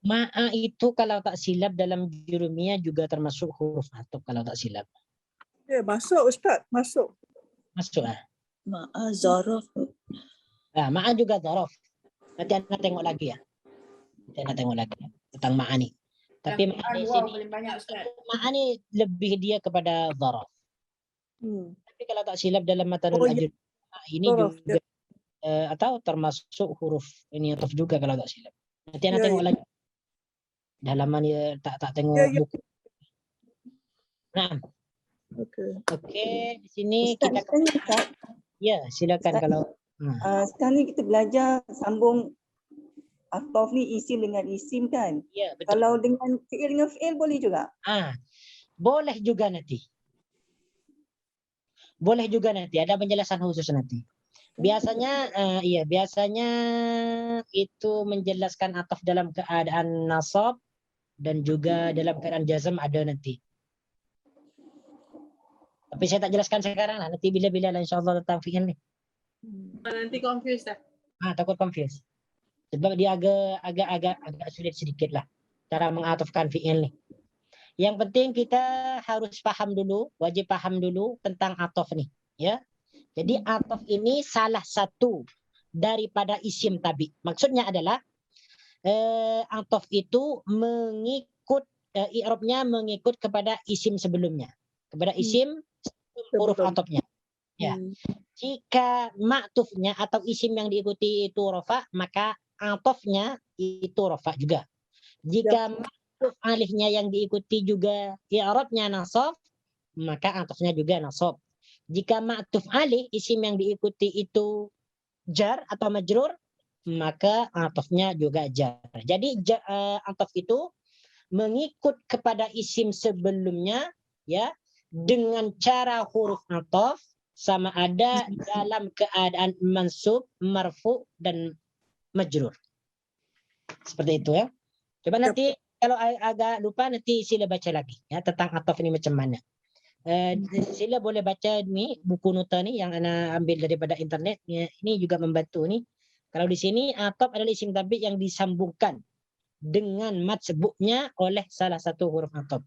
Ma'a itu kalau tak silap dalam jurumiyah juga termasuk huruf ataf kalau tak silap. Ya, masuk Ustaz, masuk. Masuk Ma'a zaraf. Ma'a juga zaraf. Nanti anda tengok lagi ya. Tentang ma'a ni. Tapi ma'a di sini paling banyak Ustaz. ma'a ni lebih dia kepada zaraf. Tapi kalau tak silap dalam matanul ajur ini juga atau termasuk huruf ini ataf juga kalau tak silap. Nanti anda tengok lagi. Halaman tak tengok buku. Nah. Okey, di sini Ustaz, kita ya, silakan Ustaz. Kalau sekarang ni kita belajar sambung ataf ni isim dengan isim kan? Ya, betul. Kalau dengan fi'il dengan fi'il boleh juga? Boleh juga nanti. Boleh juga nanti, ada penjelasan khusus nanti. Biasanya biasanya itu menjelaskan ataf dalam keadaan nasab dan juga dalam keadaan jazm ada nanti. Tapi saya tak jelaskan sekarang lah, nanti bila-bila lah insyaAllah tentang fi'il ni. Nanti confuse tak? Takut confuse. Sebab dia agak sulit sedikit lah cara mengatafkan fi'il ni. Yang penting kita harus paham dulu, wajib paham dulu tentang ataf ni, ya. Jadi ataf ini salah satu daripada isim tabi. Maksudnya adalah ataf itu mengikut i'rabnya mengikut kepada isim sebelumnya, kepada isim huruf atafnya. Ya. Jika ma'tufnya atau isim yang diikuti itu rafa, maka atafnya itu rafa juga. Jika ma'tuf alihnya yang diikuti juga i'rabnya nasab, maka atafnya juga nasab. Jika ma'tuf alih isim yang diikuti itu jar atau majrur, maka atafnya juga jar. Jadi ataf itu mengikut kepada isim sebelumnya ya, dengan cara huruf ataf sama ada dalam keadaan mansub, marfu dan majrur. Seperti itu ya. Coba nanti kalau agak lupa nanti sila baca lagi ya tentang ataf ini macam mana. Sila boleh baca ni buku nota ni yang ana ambil daripada internet. Ini juga membantu ni. Kalau di sini ataf adalah isim tabi yang disambungkan dengan mat sebutnya oleh salah satu huruf ataf.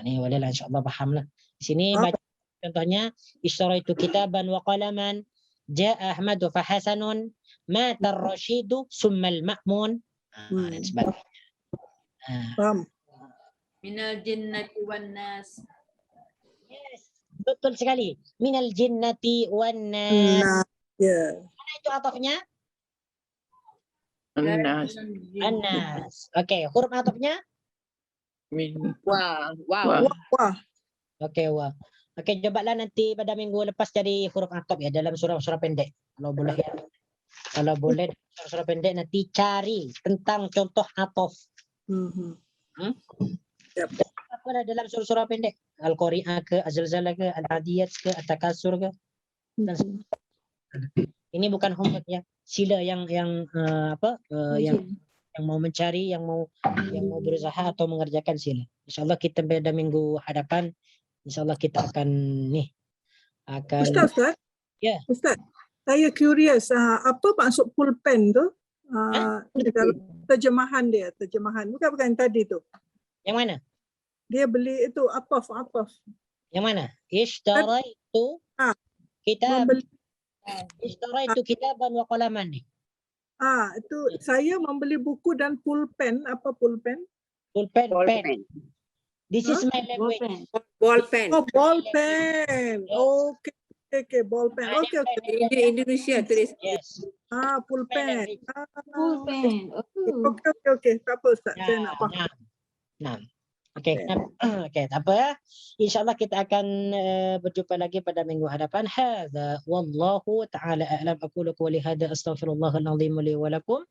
Ini bolehlah insya-Allah paham lah. Di sini baca contohnya istaraitu kitaban wa qalaman jaa Ahmadu fa hasanun mata ar-rasyidu summa al-ma'mun dan sebagainya. Minal jinnati wan nas. Yes, betul sekali. Minal jinnati wan nas. Mana itu atafnya? An-nas. An-nas. Okey, huruf atafnya? Wah. Okey, wah. Okey, cobalah nanti pada minggu lepas cari huruf ataf ya dalam surah-surah pendek. Kalau boleh ya. Kalau boleh surah pendek nanti cari tentang contoh atof. Apa ada dalam surah pendek? Al-Qari'ah ke, Az-Zalzalah ke, Al-Adiyat ke, At-Takasur ke? Dan ini bukan homework ya. Sila yang yang mau mencari, yang mau berusaha atau mengerjakan sila. InsyaAllah kita pada minggu hadapan, InsyaAllah kita akan Ustaz, ya. Ustaz, saya curious, apa maksud pulpen tu? Dalam terjemahan dia, bukan yang tadi tu. Yang mana? Dia beli itu ataf. Yang mana? Ishtaraitu kitab. Ishtaraitu kitaban wa qalaman ni. Itu saya membeli buku dan pulpen. Apa pulpen? Pulpen, pen. This is my language. Ballpen. Oh, ballpen. Okay, ballpen. Okay. Indonesia tulis. Yes. Pulpen. Pulpen. Okay. Tak apa Ustaz. Saya nak faham. Nah. Okey, tak apa. InsyaAllah kita akan berjumpa lagi pada minggu hadapan. Hadza wallahu ta'ala a'lam. Aqulu qawli hadza astaghfirullahal azim li wa lakum.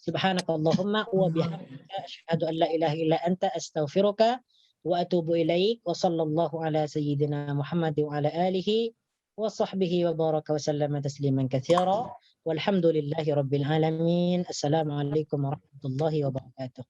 Subhanakallahumma wa bihamdika asyhadu an la ilaha illa anta astaghfiruka wa atubu ilaik. Wa sallallahu ala sayyidina Muhammad wa ala alihi wa sahbihi wa baraka wa sallama tasliman katsira. Walhamdulillahi rabbil alamin. Assalamualaikum warahmatullahi wabarakatuh.